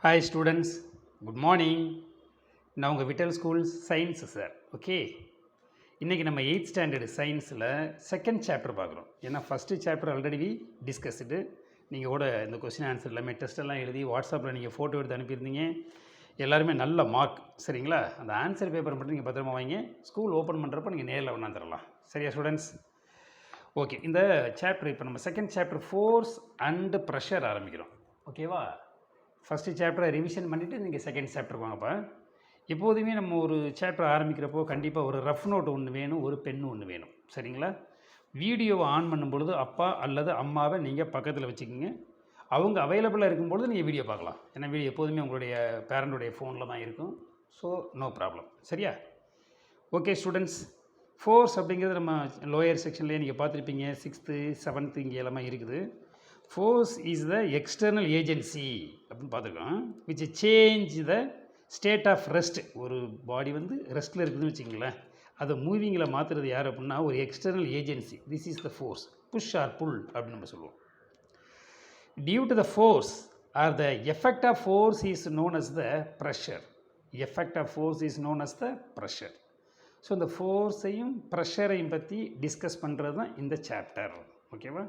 Hi students, good morning. நான் உங்கள் Vittal school science sir. Okay, இன்றைக்கி நம்ம 8th ஸ்டாண்டர்டு சயின்ஸில் செகண்ட் சாப்டர் பார்க்குறோம். ஏன்னா ஃபஸ்ட்டு சாப்டர் ஆல்ரெடி டிஸ்கஸ்டு. நீங்கள் கூட இந்த கொஸ்டின் ஆன்சர் எல்லாமே டெஸ்ட்டெல்லாம் எழுதி வாட்ஸ்அப்பில் நீங்கள் ஃபோட்டோ எடுத்து அனுப்பியிருந்தீங்க. எல்லாருமே நல்ல மார்க், சரிங்களா? அந்த ஆன்சர் பேப்பர் மட்டும் நீங்கள் பத்திரமா வாங்கி ஸ்கூல் ஓப்பன் பண்ணுறப்ப நீங்கள் நேரில் ஒன்றாந்துடலாம். சரியா ஸ்டூடெண்ட்ஸ்? ஓகே, இந்த சாப்டர் இப்போ நம்ம second chapter force and pressure ஆரம்பிக்கிறோம். ஓகேவா? ஃபஸ்ட்டு சாப்டரை ரிவிஷன் பண்ணிவிட்டு நீங்கள் செகண்ட் சாப்டர் வாங்கப்பா. எப்போதுமே நம்ம ஒரு சாப்டர் ஆரம்பிக்கிறப்போ கண்டிப்பாக ஒரு ரஃப் நோட் ஒன்று வேணும், ஒரு பென்னு ஒன்று வேணும், சரிங்களா? வீடியோவை ஆன் பண்ணும் பொழுது அப்பா அல்லது அம்மாவை நீங்கள் பக்கத்தில் வச்சுக்கோங்க. அவங்க அவைலபிளாக இருக்கும்பொழுது நீங்கள் வீடியோ பார்க்கலாம். ஏன்னா வீடியோ எப்போதுமே உங்களுடைய பேரண்ட்டுடைய ஃபோனில் தான் இருக்கும். So no problem. சரியா? ஓகே ஸ்டூடெண்ட்ஸ், ஃபோர்ஸ் அப்படிங்கிறது நம்ம லோயர் செக்ஷன்லேயே நீங்கள் பார்த்துருப்பீங்க. 6th 7th இங்கே எல்லாமே இருக்குது. Force is the external agency அப்படின்னு பார்த்துருக்கோம், which change the state of rest. ஒரு பாடி வந்து ரெஸ்ட்டில் இருக்குதுன்னு வச்சுங்களேன், அதை மூவிங்கில் மாற்றுறது யார் அப்படின்னா ஒரு external agency. This is the force. Push or pull அப்படின்னு நம்ம சொல்லுவோம். Due to the force or the effect of force is known as the pressure. Effect of force is known as the pressure. So இந்த ஃபோர்ஸையும் ப்ரெஷரையும் பற்றி discuss பண்ணுறது தான் இந்த chapter. ஓகேவா?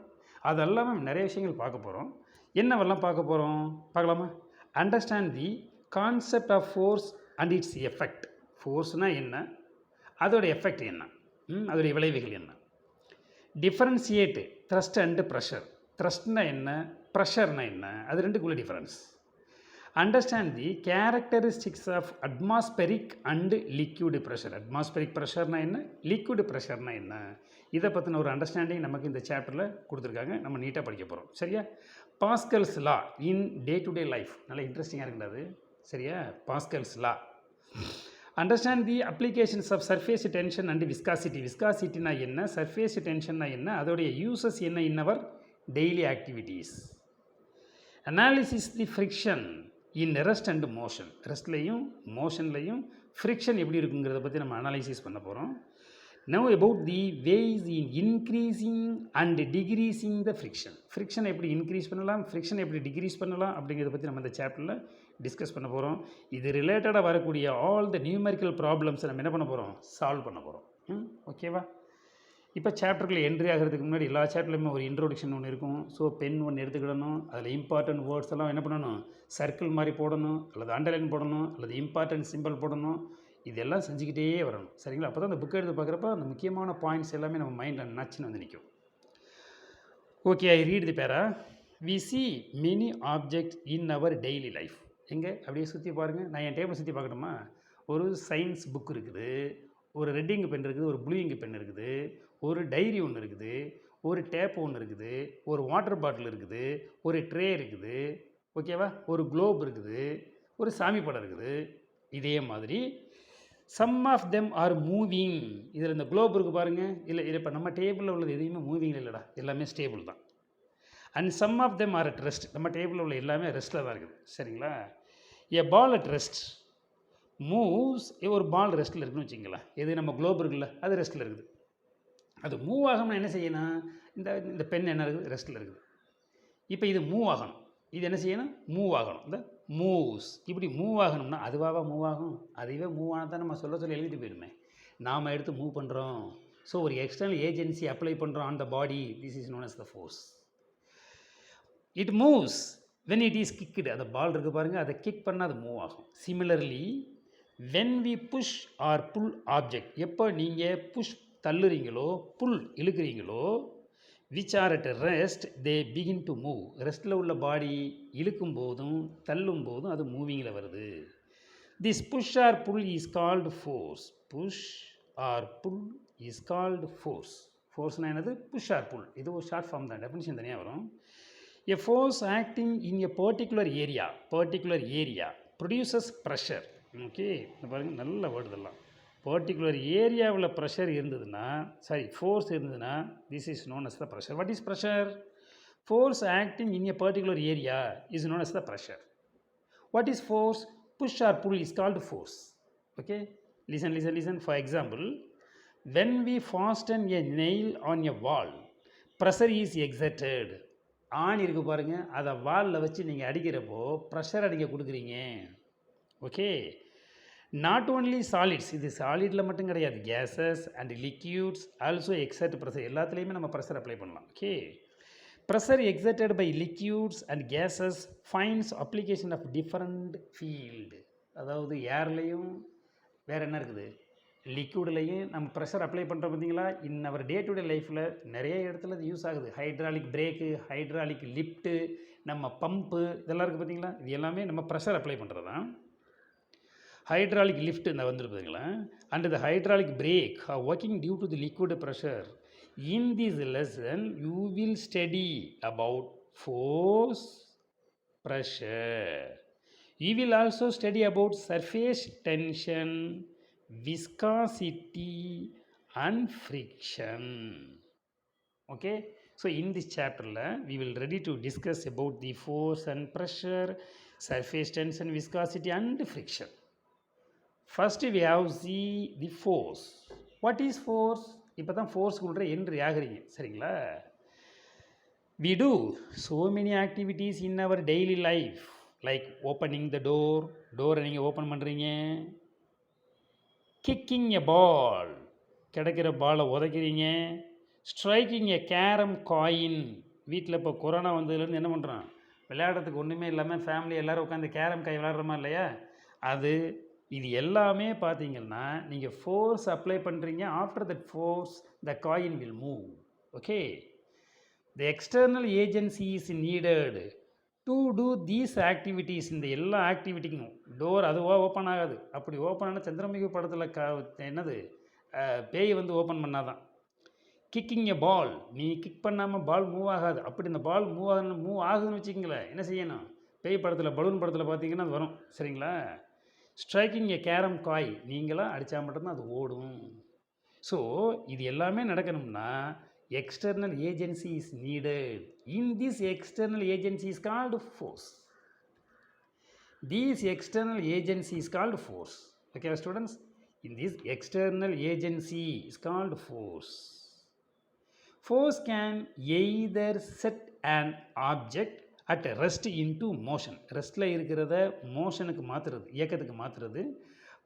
அதெல்லாமே நிறைய விஷயங்கள் பார்க்க போகிறோம். என்னவெல்லாம் பார்க்க போகிறோம் பார்க்கலாமா? Understand the concept of force and its effect. ஃபோர்ஸ்னால் என்ன, அதோடைய எஃபெக்ட் என்ன, அதோடைய விளைவுகள் என்ன. Differentiate thrust and pressure. த்ரஸ்ட்னா என்ன, ப்ரெஷர்னா என்ன, அது ரெண்டுக்குள்ள difference. Understand the characteristics of atmospheric and liquid pressure. Atmospheric ப்ரெஷர்னா என்ன, லிக்யூடு ப்ரெஷர்னா என்ன, இதை பற்றின ஒரு அண்டர்ஸ்டாண்டிங் நமக்கு இந்த சாப்டரில் கொடுத்துருக்காங்க. நம்ம நீட்டாக படிக்க போகிறோம். சரியா? Pascal's law in day to day life. நல்லா இன்ட்ரெஸ்டிங்காக இருக்கின்றது. சரியா? Pascal's law. Understand the applications of surface tension and viscosity. விஸ்காசிட்டினா என்ன, சர்ஃபேஸ் டென்ஷன்னா என்ன, அதோடைய யூசஸ் என்ன in our daily activities. Analysis the friction in rest and motion. ரெஸ்ட்லேயும் மோஷன்லேயும் ஃப்ரிக்ஷன் எப்படி இருக்குங்கிறத பற்றி நம்ம அனாலிசிஸ் பண்ண போகிறோம். Now about the ways in increasing and decreasing the friction. Friction எப்படி இன்க்ரீஸ் பண்ணலாம், ஃப்ரிக்ஷன் எப்படி டிக்ரீஸ் பண்ணலாம் அப்படிங்கிறத பற்றி நம்ம இந்த சாப்டரில் டிஸ்கஸ் பண்ண போகிறோம். இது ரிலேட்டடாக வரக்கூடிய ஆல் த நியூமெரிக்கல் ப்ராப்ளம்ஸை நம்ம என்ன பண்ண போகிறோம், சால்வ் பண்ண போகிறோம். ஓகேவா? இப்போ சாப்டருக்குள்ள என்ட்ரி ஆகிறதுக்கு முன்னாடி எல்லா சாப்டர்லையுமே ஒரு இன்ட்ரோடக்ஷன் ஒன்று இருக்கும். ஸோ பென் ஒன்று எடுத்துக்கிடணும். அதில் இம்பார்ட்டன்ட் வேர்ட்ஸ் எல்லாம் என்ன பண்ணணும், சர்க்கிள் மாதிரி போடணும், அல்லது அண்டர்லைன் போடணும், அல்லது இம்பார்ட்டன்ட் சிம்பிள் போடணும். இதெல்லாம் செஞ்சுக்கிட்டே வரணும். சரிங்களா? அப்போ தான் அந்த புக்கை எடுத்து பார்க்குறப்ப அந்த முக்கியமான பாயிண்ட்ஸ் எல்லாமே நம்ம மைண்டில் நச்சுன்னு வந்து நிற்கும். Okay, I read the para. We see many object in our daily life. எங்கே அப்படியே சுற்றி பாருங்கள். நான் என் டேபிள் சுற்றி பார்க்கணுமா? ஒரு சயின்ஸ் புக் இருக்குது, ஒரு ரெட் இங்க் பென் இருக்குது, ஒரு ப்ளூ இங்க் பென் இருக்குது, ஒரு டைரி ஒன்று இருக்குது, ஒரு டேப் ஒன்று இருக்குது, ஒரு வாட்டர் பாட்டில் இருக்குது, ஒரு ட்ரே இருக்குது, ஓகேவா, ஒரு குளோப் இருக்குது, ஒரு சாமி படம் இருக்குது. இதே மாதிரி some of them are moving. இதில் இந்த குளோப் இருக்குது பாருங்கள். இல்லை இப்போ நம்ம டேபிளில் உள்ளது எதுவுமே மூவிங்கில் இல்லைடா, எல்லாமே ஸ்டேபிள் தான். And some of them are at rest. நம்ம டேபிளில் உள்ள எல்லாமே ரெஸ்ட்டில் தான் இருக்குது. சரிங்களா? A ball at rest moves. ஒரு பால் ரெஸ்ட்டில் இருக்குன்னு வச்சுங்களேன். எது நம்ம குளோப் இருக்குல்ல, அது ரெஸ்ட்டில் இருக்குது. அது மூவ் ஆகணும்னா என்ன செய்யணும், இந்த பென் என்ன இருக்குது, ரெஸ்ட்டில் இருக்குது. இப்போ இது மூவ் ஆகணும், இது என்ன செய்யணும், மூவ் ஆகணும். இந்த மூவ்ஸ். இப்படி மூவ் ஆகணும்னா அதுவாக மூவ் ஆகும். அதுவே மூவ் ஆனால் தான் நம்ம சொல்ல எழுதிட்டு போயிடுமே. நாம் எடுத்து மூவ் பண்ணுறோம். ஸோ ஒரு எக்ஸ்டர்னல் ஏஜென்சி அப்ளை பண்ணுறோம் on the body. This is known as the force. It moves when it is kicked. அந்த பால் இருக்குது பாருங்கள், அதை கிக் பண்ணால் அது மூவ் ஆகும். Similarly when we push or pull object. எப்போ நீங்கள் புஷ் தள்ளுறீங்களோ, புல் இழுக்கிறீங்களோ, which are at rest they begin to move. ரெஸ்ட்டில் உள்ள பாடி இழுக்கும் போதும் தள்ளும் போதும் அது மூவிங்கில் வருது. This push or pull is called force. Push or pull is called force. ஃபோர்ஸ்னால் என்னது, புஷ் ஆர் புல். இது ஒரு ஷார்ட் ஃபார்ம் தான், டெஃபினிஷன் தனியாக வரும். A force acting in a particular area produces pressure. Okay, பாருங்கள், நல்ல வேர்டு இதெல்லாம். பர்டிகுலர் ஏரியாவில் ப்ரெஷர் இருந்ததுன்னா, ஃபோர்ஸ் இருந்ததுன்னா, this is known as the pressure. What is pressure? Force acting in a particular area is known as the pressure. What is force? Push or pull is called force. Okay, listen. For example, when we fasten a nail on a wall, pressure is exerted ஆணி இருக்குது பாருங்கள், அதை வாலில் வச்சு நீங்கள் அடிக்கிறப்போ pressure அடிக்க கொடுக்குறீங்க. ஓகே, நாட் ஓன்லி சாலிட்ஸ், இது சாலிடில் மட்டும் கிடையாது, gases and liquids also exert pressure, எல்லாத்துலேயுமே நம்ம ப்ரெஷர் அப்ளை பண்ணலாம். Okay, pressure exerted by liquids and gases finds application of different field. அதாவது ஏர்லேயும் வேறு என்ன இருக்குது, லிக்யூட்லேயும் நம்ம ப்ரெஷர் அப்ளை பண்ணுறோம் பார்த்தீங்களா. இன் அவர் டே டு டே லைஃப்பில் நிறைய இடத்துல இது யூஸ் ஆகுது. ஹைட்ராலிக் பிரேக்கு, ஹைட்ராலிக் லிஃப்ட்டு, நம்ம பம்பு, இதெல்லாம் இருக்குது பார்த்தீங்களா. இது எல்லாமே நம்ம ப்ரெஷர் அப்ளை பண்ணுறது தான். ஹைட்ராலிக் லிஃப்ட் இந்த வந்துருக்குதுங்களா. And the hydraulic brake are working due to the liquid pressure. In this lesson, you will study about force, pressure. You will also study about surface tension, viscosity and friction. Okay, so in this chapter we will ready to discuss about the force and pressure, surface tension, viscosity and friction. First we have see the force. What is force? இப்போ தான் ஃபோர்ஸ்க்குள்ள entry ஆகுறீங்க, சரிங்களா. we do so many activities in our daily life like opening the டோரை நீங்கள் open பண்ணுறீங்க, kicking a ball, கிடைக்கிற பாலை உதைக்கிறீங்க, striking a carom coin. வீட்டில் இப்போ கொரோனா வந்ததுலேருந்து என்ன பண்ணுறோம், விளையாடுறதுக்கு ஒன்றுமே இல்லாமல் ஃபேமிலி எல்லோரும் உட்காந்து கேரம் கை விளையாடுறோமா இல்லையா, அது இது எல்லாமே பார்த்தீங்கன்னா நீங்கள் ஃபோர்ஸ் அப்ளை பண்ணுறீங்க. After that force the coin will move. Okay, the external agency is needed to do these activities. இந்த எல்லா ஆக்டிவிட்டிக்கும் டோர் அதுவாக ஓப்பன் ஆகாது. அப்படி ஓப்பன் ஆனால் சந்திரமுகி படத்தில் என்னது பேய் வந்து ஓப்பன் பண்ணாதான். கிக்கிங் எ பால், நீ கிக் பண்ணாமல் பால் மூவ் ஆகாது. அப்படி இந்த பால் மூவ் ஆகுதுன்னு வச்சுக்கிங்களேன், என்ன செய்யணும், பேய் படத்தில் பலூன் படத்தில் பார்த்தீங்கன்னா அது வரும், சரிங்களா. ஸ்ட்ரைக்கிங் எ கேரம் காய், நீங்களாம் அடித்தா மட்டும்தான் அது ஓடும். ஸோ இது எல்லாமே நடக்கணும்னா external agency is needed. In this external agency is called force. These external agency is called force. Okay, students, in this external agency is called force. Force can either set an object at rest into motion. ரெஸ்ட்டில் இருக்கிறத மோஷனுக்கு மாற்றுறது, இயக்கத்துக்கு மாற்றுறது.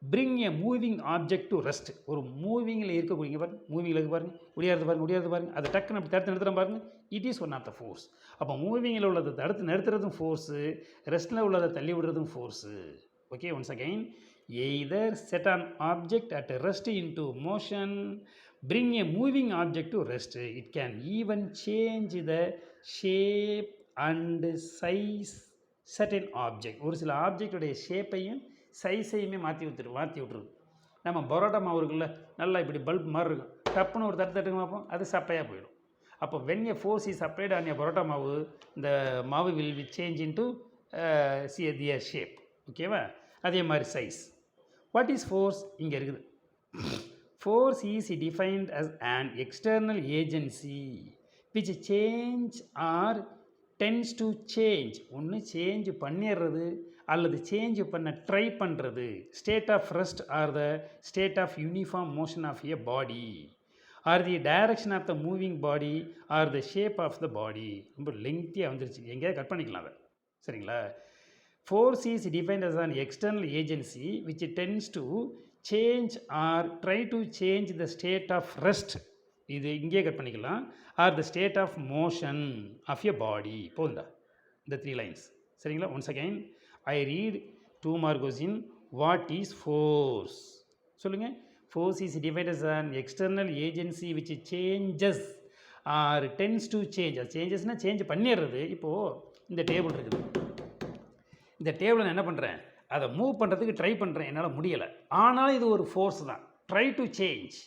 bring a moving object to rest. ஒரு மூவிங்கில் இருக்கக்கூடிய பாருங்க, மூவிங்கில் இருக்கு பாருங்க, முடியாது பாருங்க, அதை டக்குன்னு அப்படி தடுத்து நிறுத்துகிறோம் பாருங்க, it is one of the force. அப்போ மூவிங்கில் உள்ளதை தடுத்து நிறுத்துறதும் ஃபோர்ஸு, ரெஸ்ட்டில் உள்ளதை தள்ளி விடுறதும் force. Okay, once again, either set an object at rest into motion, bring a moving object to rest. It can even change the shape and size certain object. ஒரு சில ஆப்ஜெக்டுடைய ஷேப்பையும் சைஸையுமே மாற்றி விட்டுருது. நம்ம பரோட்டா மாவு இருக்குல்ல, நல்லா இப்படி பல்ப் மாதிரி இருக்கும், டப்புன்னு ஒரு தட்டுங்க பார்ப்போம், அது சப்பையாக போயிடும். அப்போ when a force is applied on a parotta மாவு, இந்த மாவு will change into their shape. ஓகேவா, அதே மாதிரி சைஸ். வாட் இஸ் ஃபோர்ஸ் இங்கே இருக்குது. Force is defined as an external agency which change or tends to change. ஒன்று சேஞ்ச் பண்ணிடுறது அல்லது சேஞ்ச் பண்ண ட்ரை பண்ணுறது. State of rest or the state of uniform motion of a body or the direction of the moving body or the shape of the body. ரொம்ப லெங்க்த்தியாக வந்துருச்சு, எங்கேயாவது cut பண்ணிக்கலாம் அதை, சரிங்களா. Force is defined as an external agency which tends to change or try to change the state of rest. இது இங்கே cut பண்ணிக்கலாம். Or the state of motion of a body. போதுண்டா இந்த 3 lines, சரிங்களா. Once again I read 2 mark question. What is force சொல்லுங்கள். Force is defined as an external agency which changes or tends to change. அது சேஞ்சஸ்னால் change பண்ணிடுறது. இப்போது இந்த table இருக்குது, இந்த டேபிளை நான் என்ன பண்ணுறேன், அதை மூவ் பண்ணுறதுக்கு ட்ரை பண்ணுறேன், என்னால் முடியலை, ஆனாலும் இது ஒரு ஃபோர்ஸ் தான். Try to change.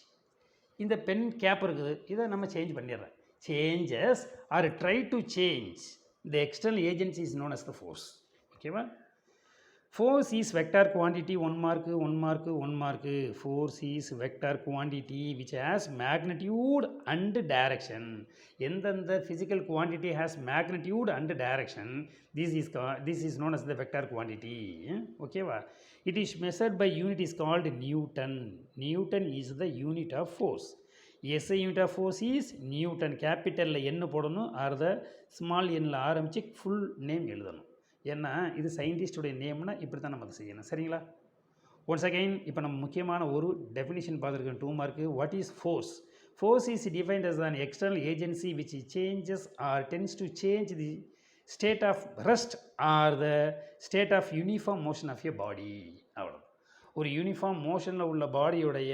இந்த பென் கேப் இருக்குது, இதை நம்ம சேஞ்ச் பண்ணிடுறேன். Changes or try to change the external agency is known as the force. ஓகேவா. Force is vector quantity. 1 mark 1 mark 1 mark. Force is vector quantity which has magnitude and direction. எந்தெந்த physical quantity has magnitude and direction, this is known as the vector quantity. ஓகேவா. It is measured by unit is called Newton. Newton is the unit of force. SI unit of force is newton. கேபிட்டலில் என்ன போடணும், R the small எண்ணில் ஆரம்பித்து full name எழுதணும். ஏன்னா இது சயின்டிஸ்டுடைய நேம்னா இப்படி தான் நம்ம அதை செய்யணும். சரிங்களா? ஒன்ஸ் அகைன் இப்போ நம்ம முக்கியமான ஒரு டெஃபினிஷன் பார்த்துருக்கோம் 2 mark. What is force? Force is defined as an external agency which changes or tends to change the state of rest or the state of uniform motion of a body. அவ்வளோ ஒரு uniform மோஷனில் உள்ள பாடியுடைய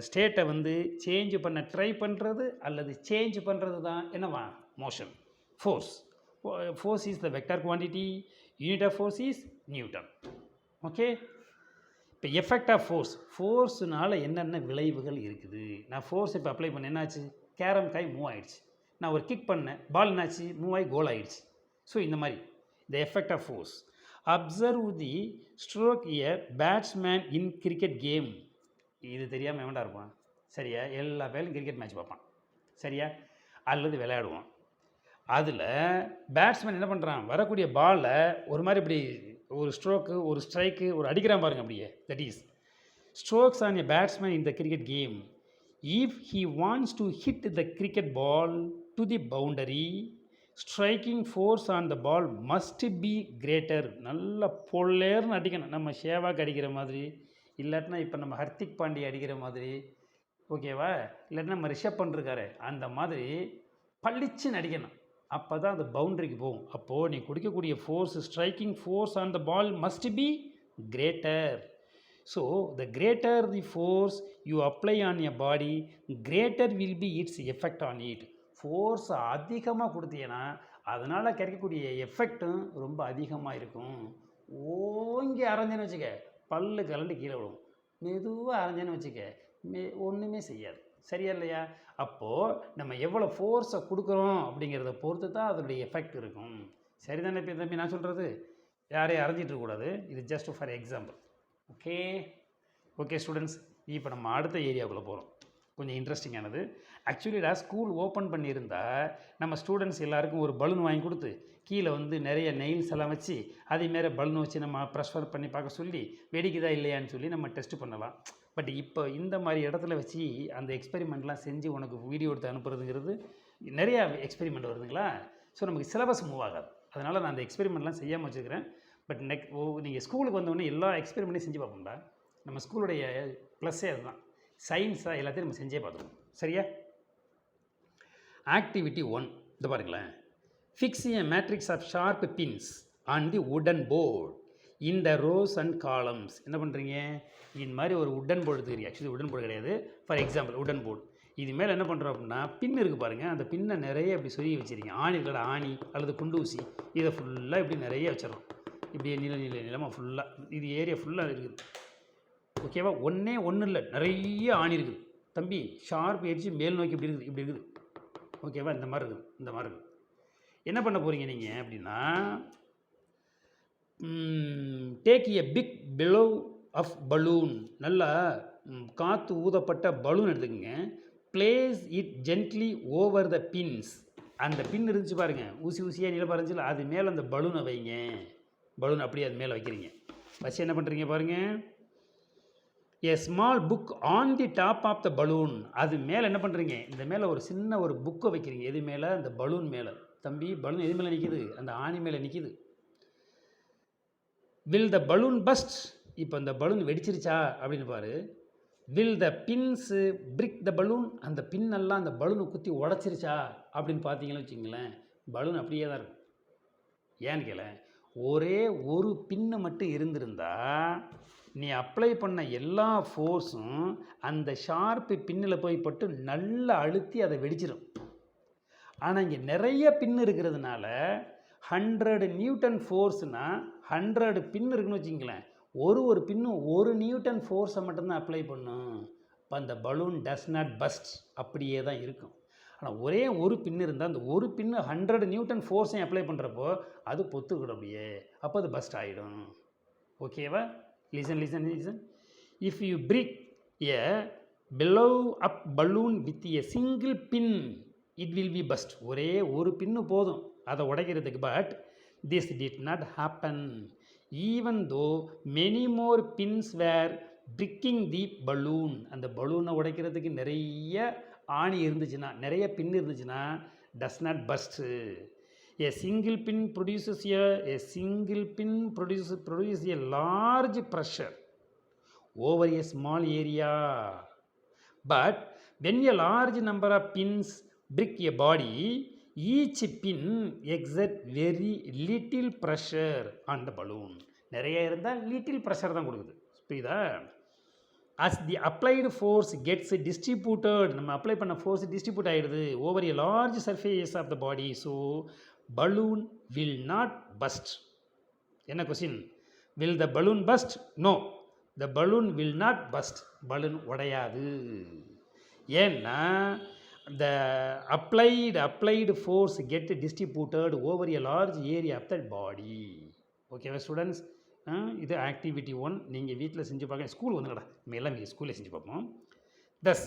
ஸ்டேட்டை வந்து change பண்ண try பண்ணுறது அல்லது change பண்ணுறது தான் என்னவா motion. Force. Force is the vector quantity. Unit of force is Newton. Okay. இப்போ எஃபெக்ட் ஆஃப் ஃபோர்ஸ்னால் என்னென்ன விளைவுகள் இருக்குது. நான் ஃபோர்ஸ் இப்போ அப்ளை பண்ண என்னாச்சு, கேரம் காய் மூவ் ஆகிடுச்சு. நான் ஒரு கிக் பண்ணேன், பால் என்னாச்சு, மூவ் ஆகி கோல் ஆகிடுச்சு. ஸோ இந்த மாதிரி the effect of force. Observe the stroke a batsman in cricket game. இது தெரியாமல் எவன்டா இருப்பான்? சரியா? எல்லா பேரும் கிரிக்கெட் மேட்ச் பார்ப்பான். சரியா? அல்லது விளையாடுவான். அதில் பேட்ஸ்மேன் என்ன பண்ணுறான், வரக்கூடிய பாலில் ஒரு மாதிரி இப்படி ஒரு ஸ்ட்ரோக்கு, ஒரு ஸ்ட்ரைக்கு, ஒரு அடிக்கிறான் பாருங்க அப்படியே. That is strokes on a batsman in the cricket game. If he wants to hit the cricket ball to the boundary, striking force on the ball must be greater. நல்லா பொல்லேர்னு அடிக்கணும். நம்ம ஷேவாக்கு அடிக்கிற மாதிரி, இல்லாட்டினா இப்போ நம்ம ஹர்திக் பாண்டியா அடிக்கிற மாதிரி, ஓகேவா? இல்லாட்டினா நம்ம ரிஷப் பண்ணிருக்காரு அந்த மாதிரி பளிச்சுன்னு அடிக்கணும். அப்போ தான் அது பவுண்டரிக்கு போகும். அப்போது நீ கொடுக்கக்கூடிய force, striking force on the ball must be greater. So the greater the force you apply on a body, greater will be its effect on it. Force அதிகமாக கொடுத்தீங்கன்னா அதனால் கிடைக்கக்கூடிய எஃபெக்டும் ரொம்ப அதிகமாக இருக்கும். ஓங்கி அரைஞ்சேன்னு வச்சுக்க, பல்லு கலண்டு கீழே விடும். மெதுவாக அரைஞ்சேன்னு வச்சுக்க, ஒன்றுமே செய்யாது. சரியா இல்லையா? அப்போது நம்ம எவ்வளோ ஃபோர்ஸை கொடுக்குறோம் அப்படிங்கிறத பொறுத்து தான் அதனுடைய எஃபெக்ட் இருக்கும். சரிதானே? இப்போ தம்பி நான் சொல்கிறது யாரையும் அரைஞ்சிட்டு இருக்கக்கூடாது. இது just for example. Okay. Okay students, இப்போ நம்ம அடுத்த ஏரியாவுக்குள்ளே போகிறோம். கொஞ்சம் இன்ட்ரெஸ்டிங்கானது. ஆக்சுவலி ஸ்கூல் ஓப்பன் பண்ணியிருந்தால் நம்ம ஸ்டூடெண்ட்ஸ் எல்லாருக்கும் ஒரு பலூன் வாங்கி கொடுத்து கீழே வந்து நிறைய நெயில்ஸ் எல்லாம் வச்சு அதே மாரி பலூன் வச்சு நம்ம ப்ரெஷர் பண்ணி பார்க்க சொல்லி வெடிக்குதா இல்லையான்னு சொல்லி நம்ம டெஸ்ட் பண்ணலாம். பட் இப்போ இந்த மாதிரி இடத்துல வச்சு அந்த எக்ஸ்பெரிமெண்ட்லாம் செஞ்சு உனக்கு வீடியோ எடுத்து அனுப்புறதுங்கிறது நிறையா எக்ஸ்பெரிமெண்ட் வருதுங்களா. ஸோ நமக்கு சிலபஸ் மூவ் ஆகாது. அதனால் நான் அந்த எக்ஸ்பெரிமெண்ட்லாம் செய்யாமல் வச்சுருக்கிறேன். பட் நீங்கள் ஸ்கூலுக்கு வந்தோடனே எல்லா எக்ஸ்பெரிமெண்ட்டையும் செஞ்சு பார்ப்போம்டா. நம்ம ஸ்கூலுடைய ப்ளஸ்ஸே அதுதான். சயின்ஸாக எல்லாத்தையும் நம்ம செஞ்சே பார்த்துருவோம். சரியா? ஆக்டிவிட்டி 1 இது பாருங்களேன். Fix a matrix of sharp pins on the wooden board in the rows and columns. என்ன பண்ணுறீங்க, இந்த மாதிரி ஒரு உடன் போர்டு எடுத்துக்கிறீங்க. ஆக்சுவலி உடன் போர்டு கிடையாது, ஃபார் எக்ஸாம்பிள் உடன் போர்டு. இது மேலே என்ன பண்ணுறோம் அப்படின்னா பின் இருக்குது பாருங்கள். அந்த பின்னை நிறைய இப்படி சொருகி வச்சுருக்கீங்க. ஆணி இருக்கட ஆணி அல்லது குண்டு ஊசி, இதை ஃபுல்லாக இப்படி நிறைய வச்சிடறோம். இப்படியே நிலமாக ஃபுல்லாக இது ஏரியா ஃபுல்லாக இருக்குது. ஓகேவா? ஒன்று இல்லை, நிறைய ஆணி இருக்குது தம்பி. ஷார்ப் எட்ஜ் மேல் நோக்கி இப்படி இருக்குது, இப்படி இருக்குது. ஓகேவா? இந்த மாதிரி இருக்குது, இந்த மாதிரி இருக்குது. என்ன பண்ண போகிறீங்க நீங்கள் அப்படின்னா, take a big blow of balloon. நல்லா காற்று ஊதப்பட்ட பலூன் எடுத்துக்கோங்க. Place it gently over the pins. அந்த பின் இருந்துச்சு பாருங்கள், ஊசி ஊசியாக நீளம் பறஞ்சில், அது மேலே அந்த பலூனை வைங்க. பலூன் அப்படியே அது மேலே வைக்கிறீங்க. வச்சு என்ன பண்ணுறீங்க பாருங்கள். A small book on the top of the balloon. அது மேலே என்ன பண்ணுறீங்க, இந்த மேலே ஒரு சின்ன ஒரு புக்கை வைக்கிறீங்க. எது மேலே? அந்த பலூன் மேலே. தம்பி பலூன் எது மேலே நிற்கிது? அந்த ஆணி மேலே நிற்கிது. Will the balloon burst. இப்போ இந்த பலூன் வெடிச்சிருச்சா அப்படின்னு பாரு. Will the pins prick the balloon. அந்த பின்னெல்லாம் அந்த பலூனை குத்தி உடச்சிருச்சா அப்படின்னு பார்த்தீங்கன்னு வச்சுங்களேன், பலூன் அப்படியே தான் இருக்கும். ஏன்னு கேள, ஒரே ஒரு பின்னு மட்டும் இருந்திருந்தா நீ அப்ளை பண்ண எல்லா ஃபோர்ஸும் அந்த ஷார்ப்பு பின்னில் போய் பட்டு நல்லா அழுத்தி அதை வெடிச்சிடும். ஆனால் இங்கே நிறைய பின் இருக்கிறதுனால 100 நியூட்டன் ஃபோர்ஸ்னால் 100 பின் இருக்குன்னு வச்சுங்களேன், ஒரு பின்னும் 1 நியூட்டன் ஃபோர்ஸை மட்டும்தான் அப்ளை பண்ணும். இப்போ அந்த பலூன் டஸ் நாட் பஸ்ட், அப்படியே தான் இருக்கும். ஆனால் ஒரே ஒரு பின் இருந்தால் அந்த ஒரு பின்னு 100 நியூட்டன் ஃபோர்ஸையும் அப்ளை பண்ணுறப்போ அது பொத்துக்கிடும் அப்படியே. அப்போ அது பஸ்ட் ஆகிடும். ஓகேவா? Listen. If you prick a blow up balloon with a single pin it will be burst. ஒரே ஒரு பின்னு போதும் அதை உடைக்கிறதுக்கு. But this did not happen even though many more pins were bricking the balloon. அந்த பலூனை உடைக்கிறதுக்கு நிறைய ஆணி இருந்துச்சுன்னா, நிறைய பின் இருந்துச்சுன்னா, does not burst. A single pin produces a large pressure over a small area. But when a large number of pins brick a body, each pin exert very little pressure on the balloon. நிறைய இருந்தால் little pressure தான் கொடுக்குது. புரியுதா? as the applied force gets distributed, நம்ம apply பண்ண force distribute ஆகிடுது over a large surface of the body, so balloon will not burst. என்ன question? will the balloon burst? no, the balloon will not burst. Balloon உடையாது. ஏன்னா the applied force get distributed over a large area of the body. ஓகேவா students? இது activity 1. நீங்கள் வீட்டில் செஞ்சு பார்க்க, school வந்துடா நம்ம எல்லாம் ஸ்கூலில் செஞ்சு பார்ப்போம். thus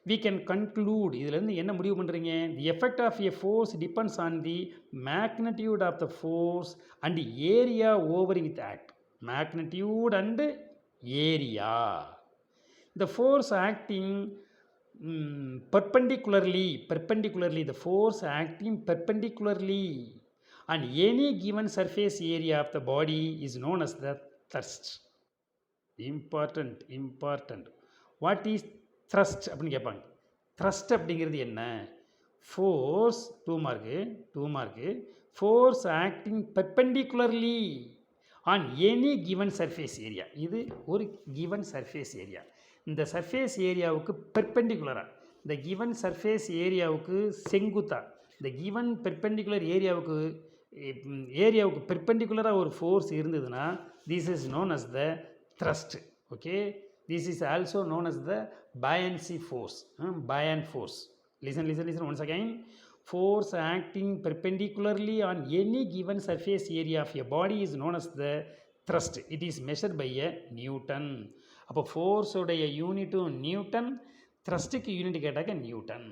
we can conclude, இதிலேருந்து என்ன முடிவு பண்ணுறீங்க? the effect of a force depends on the magnitude of the force and area over which act. magnitude and area. the force acting perpendicularly, the force acting perpendicularly on any given surface area of the body is known as the thrust. important. what is thrust அப்படின்னு கேட்பாங்க. thrust அப்படிங்கிறது என்ன? force 2 mark force acting perpendicularly on any given surface area. இது ஒரு given surface area. இந்த surface ஏரியாவுக்கு பெர்பெண்டிகுலராக, இந்த given surface ஏரியாவுக்கு செங்குத்தா, இந்த கிவன் பெர்பெண்டிகுலர் ஏரியாவுக்கு பெர்பெண்டிகுலராக ஒரு ஃபோர்ஸ் இருந்ததுன்னா this is known as the thrust. Okay, this is also known as the buoyancy force. buoyant force. listen once again. force acting perpendicularly on any given surface area of a body is known as the thrust. it is measured by a Newton. அப்போ ஃபோர்ஸோடைய யூனிட்டும் Newton, த்ரஸ்ட்டுக்கு unit கேட்டாக்க Newton.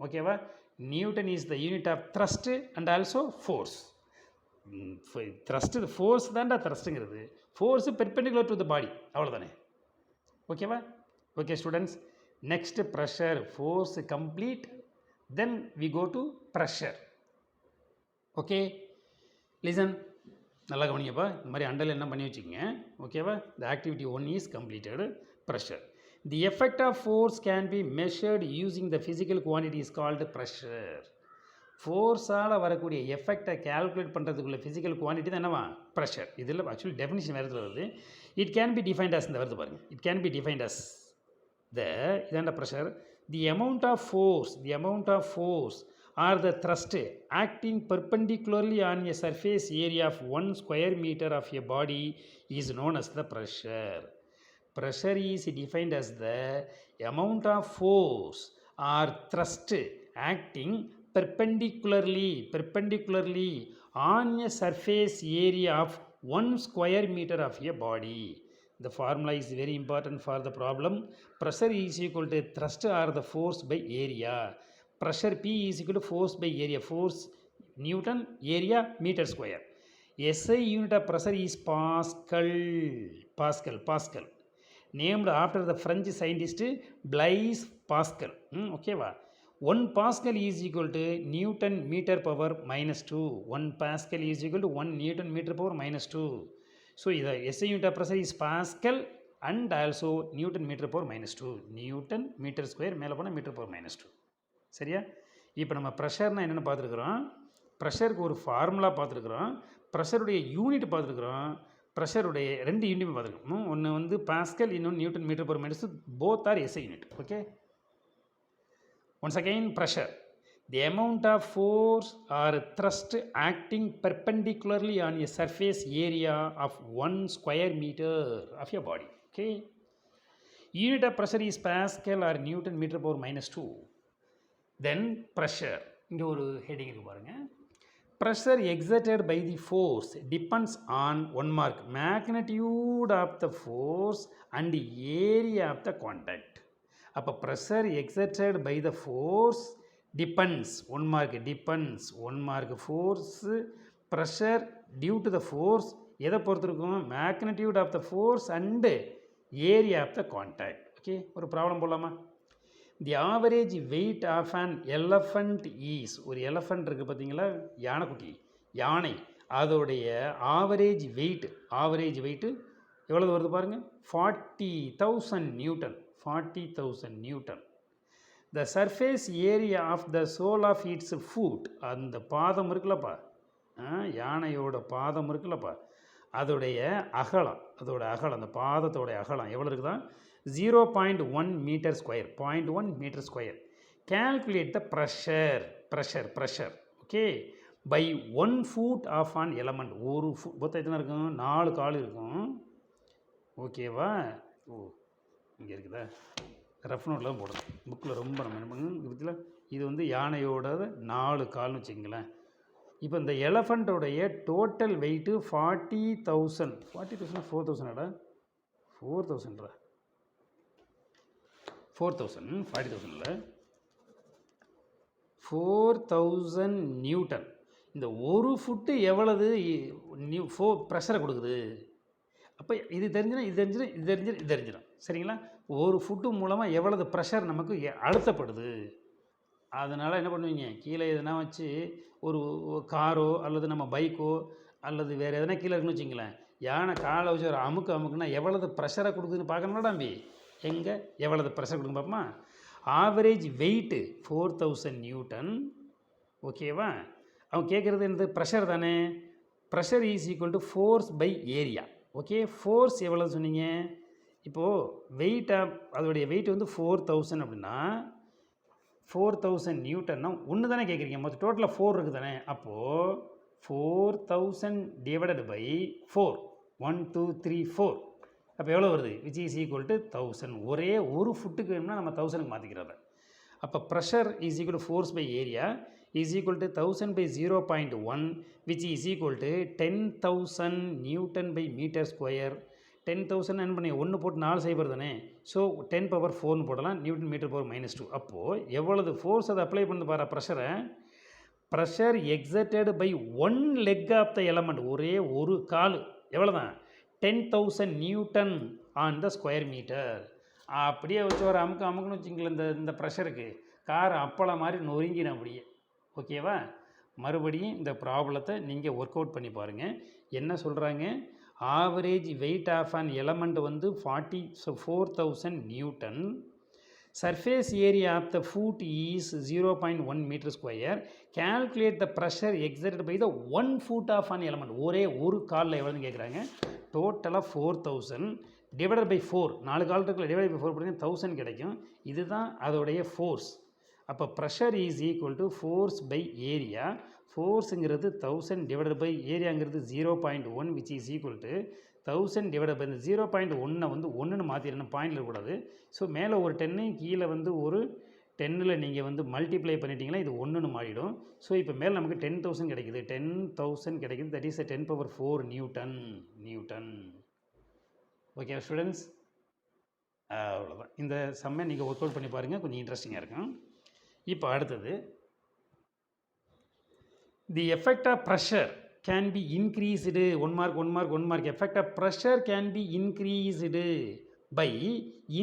ஓகேவா? Newton is the unit of thrust and also force. Thrust force தான்டா த்ரஸ்ட்டுங்கிறது. Force perpendicular to the body, அவ்வளோதானே. ஓகேவா? Okay students, next pressure. Force complete, then we go to pressure. Okay, listen, நல்லா கவனிங்கப்பா. இந்த மாதிரி அண்டர்லைன் என்ன பண்ணி வச்சுக்கோங்க. ஓகேவா? The activity 1 is completed. Pressure. The effect of force can be measured using the physical quantity is called pressure. ஃபோர்ஸால் வரக்கூடிய எஃபெக்டை கேல்குலேட் பண்ணுறதுக்குள்ள ஃபிசிக்கல் குவான்டிட்டி தான் என்னவா? ப்ரெஷர். இதில் ஆக்சுவலி டெஃபினிஷன் வேறு வருது. It can be defined as, இந்த வருது பாருங்கள். It can be defined as இதாண்ட pressure. The amount of force or the thrust acting perpendicularly on a surface area of 1 square meter of a body is known as the pressure. Pressure is defined as the amount of force or thrust acting perpendicularly on a surface area of 1 square meter of a body. The formula is very important for the problem. Pressure is equal to thrust or the force by area. Pressure P is equal to force by area. Force Newton, area meter square. SI unit of pressure is Pascal. Named after the French scientist Blaise Pascal. Okay va? 1 Pascal is equal to Newton meter power minus 2. 1 Pascal is equal to 1 Newton meter power minus 2. So the SI unit of pressure is Pascal and also Newton meter power minus 2. Newton meter square மேலே போனால் meter power minus 2. சரியா? இப்போ நம்ம ப்ரெஷர்னால் என்னென்னு பார்த்துருக்குறோம். ப்ரெஷருக்கு ஒரு formula பார்த்துருக்குறோம். ப்ரெஷருடைய unit பார்த்துருக்குறோம். ப்ரெஷருடைய 2 யூனிட் பார்த்துருக்கோம். ஒன்று வந்து பாஸ்கல், இன்னொன்று newton metre per minutes. Both are SI unit. Okay, once again pressure. The amount of force or thrust acting perpendicularly on a surface area of 1 square metre of a body. Okay, unit of pressure is pascal or newton metre power minus 2. Then pressure. இங்கே ஒரு heading இருக்கு பாருங்கள். Pressure exerted by the force depends on 1 mark magnitude of the force and area of the contact. அப்போ pressure exerted by the force depends 1 mark depends 1 mark force pressure due to the force எதை பொறுத்திருக்கும்? Magnitude of the force and area of the contact. Okay, ஒரு problem போடலாமா? The average weight of an elephant is, ஒரு elephant இருக்குது பார்த்தீங்களா, யானைக்குட்டி, யானை, அதோடைய average weight எவ்வளவு வருது பாருங்கள், 40,000 Newton. 40,000 Newton. The surface area of the sole of its foot, அந்த பாதம் இருக்குல்லப்பா, யானையோட பாதம் இருக்குல்லப்பா, அதோடைய அகலம், அந்த பாதத்தோடைய அகலம் எவ்வளோ இருக்குதான், 0.1 metre square. 0.1 metre square. Calculate the pressure okay by 1 foot of an element. ஒரு ஃபுட் மொத்தம் எத்தனை இருக்கும், 4 கால் இருக்கும். ஓகேவா? ஓ, இங்கே இருக்குதா, ரஃப் நோட்லாம் போடுறது புக்கில் ரொம்ப நம்ம என்ன பண்ணணும் இதில். இது வந்து யானையோட 4 கால்னு வச்சுங்களேன். இப்போ இந்த எலஃபண்ட்டோடைய டோட்டல் வெயிட்டு 40,000. 40,000 4,000டா, 4,000டா, 4,000, 40,000 4,000 நியூட்டன். இந்த ஒரு ஃபுட்டு எவ்வளவு ப்ரெஷரை கொடுக்குது? அப்போ இது தெரிஞ்சிடும். சரிங்களா? ஒரு ஃபுட்டு மூலமாக எவ்வளவு ப்ரெஷர் நமக்கு அழுத்தப்படுது. அதனால் என்ன பண்ணுவீங்க, கீழே எதுனா வச்சு ஒரு காரோ அல்லது நம்ம பைக்கோ அல்லது வேறு எதனா கீழே இருக்குன்னு வச்சிங்களேன், யானை காலை வச்சு ஒரு அமுக்குனா எவ்வளவு ப்ரெஷரை கொடுக்குதுன்னு பார்க்கணும்னா தம்பி, எங்கே எவ்வளவு ப்ரெஷர் கொடுங்க பார்ப்போமா. Average weight 4,000 Newton. ஓகேவா? அவங்க கேட்குறது என்னது, ப்ரெஷர் தானே. Pressure is equal to force by area. Okay, force எவ்வளோ சொன்னீங்க, இப்போது வெயிட்டாக அதோடைய வெயிட் வந்து 4,000 அப்படின்னா 4,000 நியூட்டன்னா ஒன்று தானே கேட்குறீங்க, மொத்தம் டோட்டலாக 4 இருக்குது தானே. அப்போது 4,000 டிவைடட் பை 4, 1 2 3 4, அப்போ எவ்வளோ வருது, விச் இஸ் ஈக்குவல் டு 1000. ஒரே ஒரு ஃபுட்டுக்கு வேணும்னா நம்ம 1000க்கு மாற்றிக்கிறத. அப்போ pressure is equal to force by area is equal to 1000 by 0.1 which is equal to 10,000 Newton by metre square. 10,000 என்ன பண்ணி 1 போட்டு 4 சைபர் தானே, ஸோ 10^4 போடலாம், நியூட்டன் மீட்டர் பவர் -2. அப்போது எவ்வளவு ஃபோர்ஸ் அதை அப்ளை பண்ணி பாரு ப்ரெஷரை. Pressure exerted by 1 leg of the element, ஒரே ஒரு கால் எவ்வளோ தான், 10,000 Newton on the square metre. அப்படியே வச்சு ஒரு அமுக்குன்னு வச்சுங்களேன், இந்த ப்ரெஷருக்கு கார் அப்பளை மாதிரி நொறுங்கிடும் அப்படியே. ஓகேவா? மறுபடியும் இந்த ப்ராப்ளத்தை நீங்கள் ஒர்க் அவுட் பண்ணி பாருங்கள். என்ன சொல்கிறாங்க, average weight of an element வந்து 4,000 Newton. Surface area of the foot is 0.1 metre square. Calculate the pressure exert by the 1 foot of an element. ஒரே ஒரு காலில் எவ்வளோன்னு கேட்குறாங்க. டோட்டலாக 4,000 டிவைடட் பை 4, 4 கால் இருக்குல்ல, டிவைட் பை 4 பண்ணிங்கன்னா 1000 கிடைக்கும். இதுதான் அதோடைய ஃபோர்ஸ். அப்போ pressure is equal to force by area. ஃபோர்ஸுங்கிறது 1000 டிவைடட் பை ஏரியாங்கிறது 0.1 which is equal to 1000 divided by இந்த 0.1 வந்து 1ன்னு மாற்றிடணும், பாயிண்டில் இருக்கக்கூடாது. ஸோ மேலே ஒரு 10 கீழே வந்து ஒரு 10ல் நீங்கள் வந்து மல்டிப்ளை பண்ணிட்டீங்கன்னா இது 1ன்னு மாறிடும். ஸோ இப்போ மேலே நமக்கு 10,000 கிடைக்குது. 10,000 கிடைக்குது. That is 10^4 Newton. Okay students, அவ்வளோதான். இந்த சம்மை நீங்கள் ஒர்க் அவுட் பண்ணி பாருங்கள், கொஞ்சம் இன்ட்ரெஸ்டிங்காக இருக்கும். இப்போ அடுத்தது, the effect of pressure can be increased. 1 mark. Effect of pressure can be increased by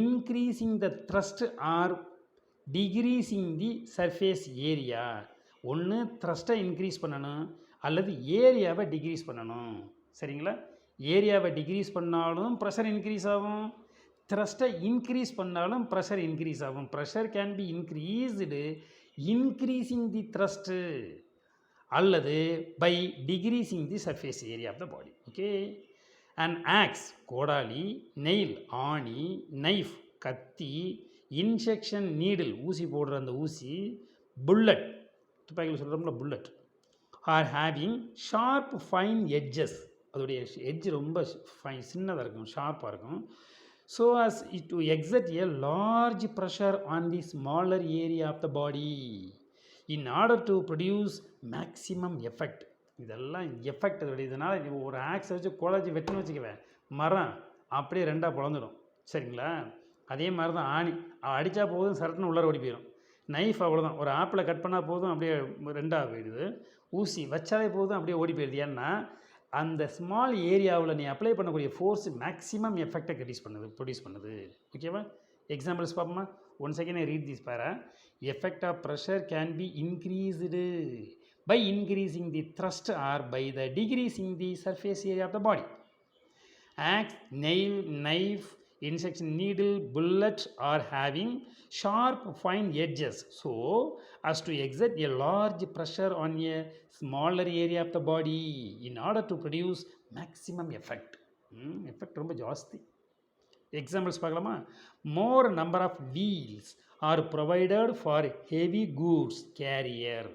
increasing the thrust or decreasing the surface area. ஒன்று த்ரஸ்ட்டை இன்க்ரீஸ் பண்ணணும் அல்லது ஏரியாவை டிக்ரீஸ் பண்ணணும். சரிங்களா? ஏரியாவை டிக்ரீஸ் பண்ணாலும் ப்ரெஷர் இன்க்ரீஸ் ஆகும், த்ரஸ்ட்டை இன்க்ரீஸ் பண்ணாலும் ப்ரெஷர் இன்க்ரீஸ் ஆகும். Pressure can be increased increasing the thrust அல்லது by decreasing the surface area of the body. Okay. And axe கோடாலி, நெயில் ஆணி, நைஃப் கத்தி, இன்ஜெக்ஷன் நீடில் ஊசி போடுற அந்த ஊசி, புல்லட் துப்பாக்கியில் சொல்கிறோம்ல bullet, are having sharp fine edges. அதோடைய எட்ஜ் ரொம்ப சின்னதாக இருக்கும், ஷார்ப்பாக இருக்கும். So as to exert a large pressure on the smaller area of the body in order to produce maximum effect. இதெல்லாம் எஃபெக்ட் அதோடைய. இதனால் நீ ஒரு ஆக்ஸை வச்சு குழச்சி வெட்டுன்னு வச்சுக்குவேன், மரம் அப்படியே 2ஆக பிளந்துடும். சரிங்களா? அதே மாதிரி தான் ஆணி, அடித்தா போதும் சரட்டுன்னு உள்ளார ஓடி போயிடும். நைஃப் அவ்வளோதான், ஒரு ஆப்பிளை கட் பண்ணால் போதும் அப்படியே 2ஆக போயிடுது. ஊசி வச்சாலே போதும் அப்படியே ஓடி போயிடுது. ஏன்னா அந்த ஸ்மால் ஏரியாவில் நீ அப்ளை பண்ணக்கூடிய ஃபோர்ஸ் மேக்ஸிமம் எஃபெக்டை ப்ரொடியூஸ் பண்ணுது. ஓகேவா? எக்ஸாம்பிள்ஸ் பார்ப்போமா? One second I read this para. Effect of pressure can be increased by increasing the thrust or by the decreasing the surface area of the body. Axe, nail, knife, injection needle, bullet are having sharp fine edges so as to exert a large pressure on a smaller area of the body in order to produce maximum effect. Effect ரொம்ப ஜாஸ்தி. Examples பார்க்கலாமா? More number of wheels are provided for heavy goods carrier.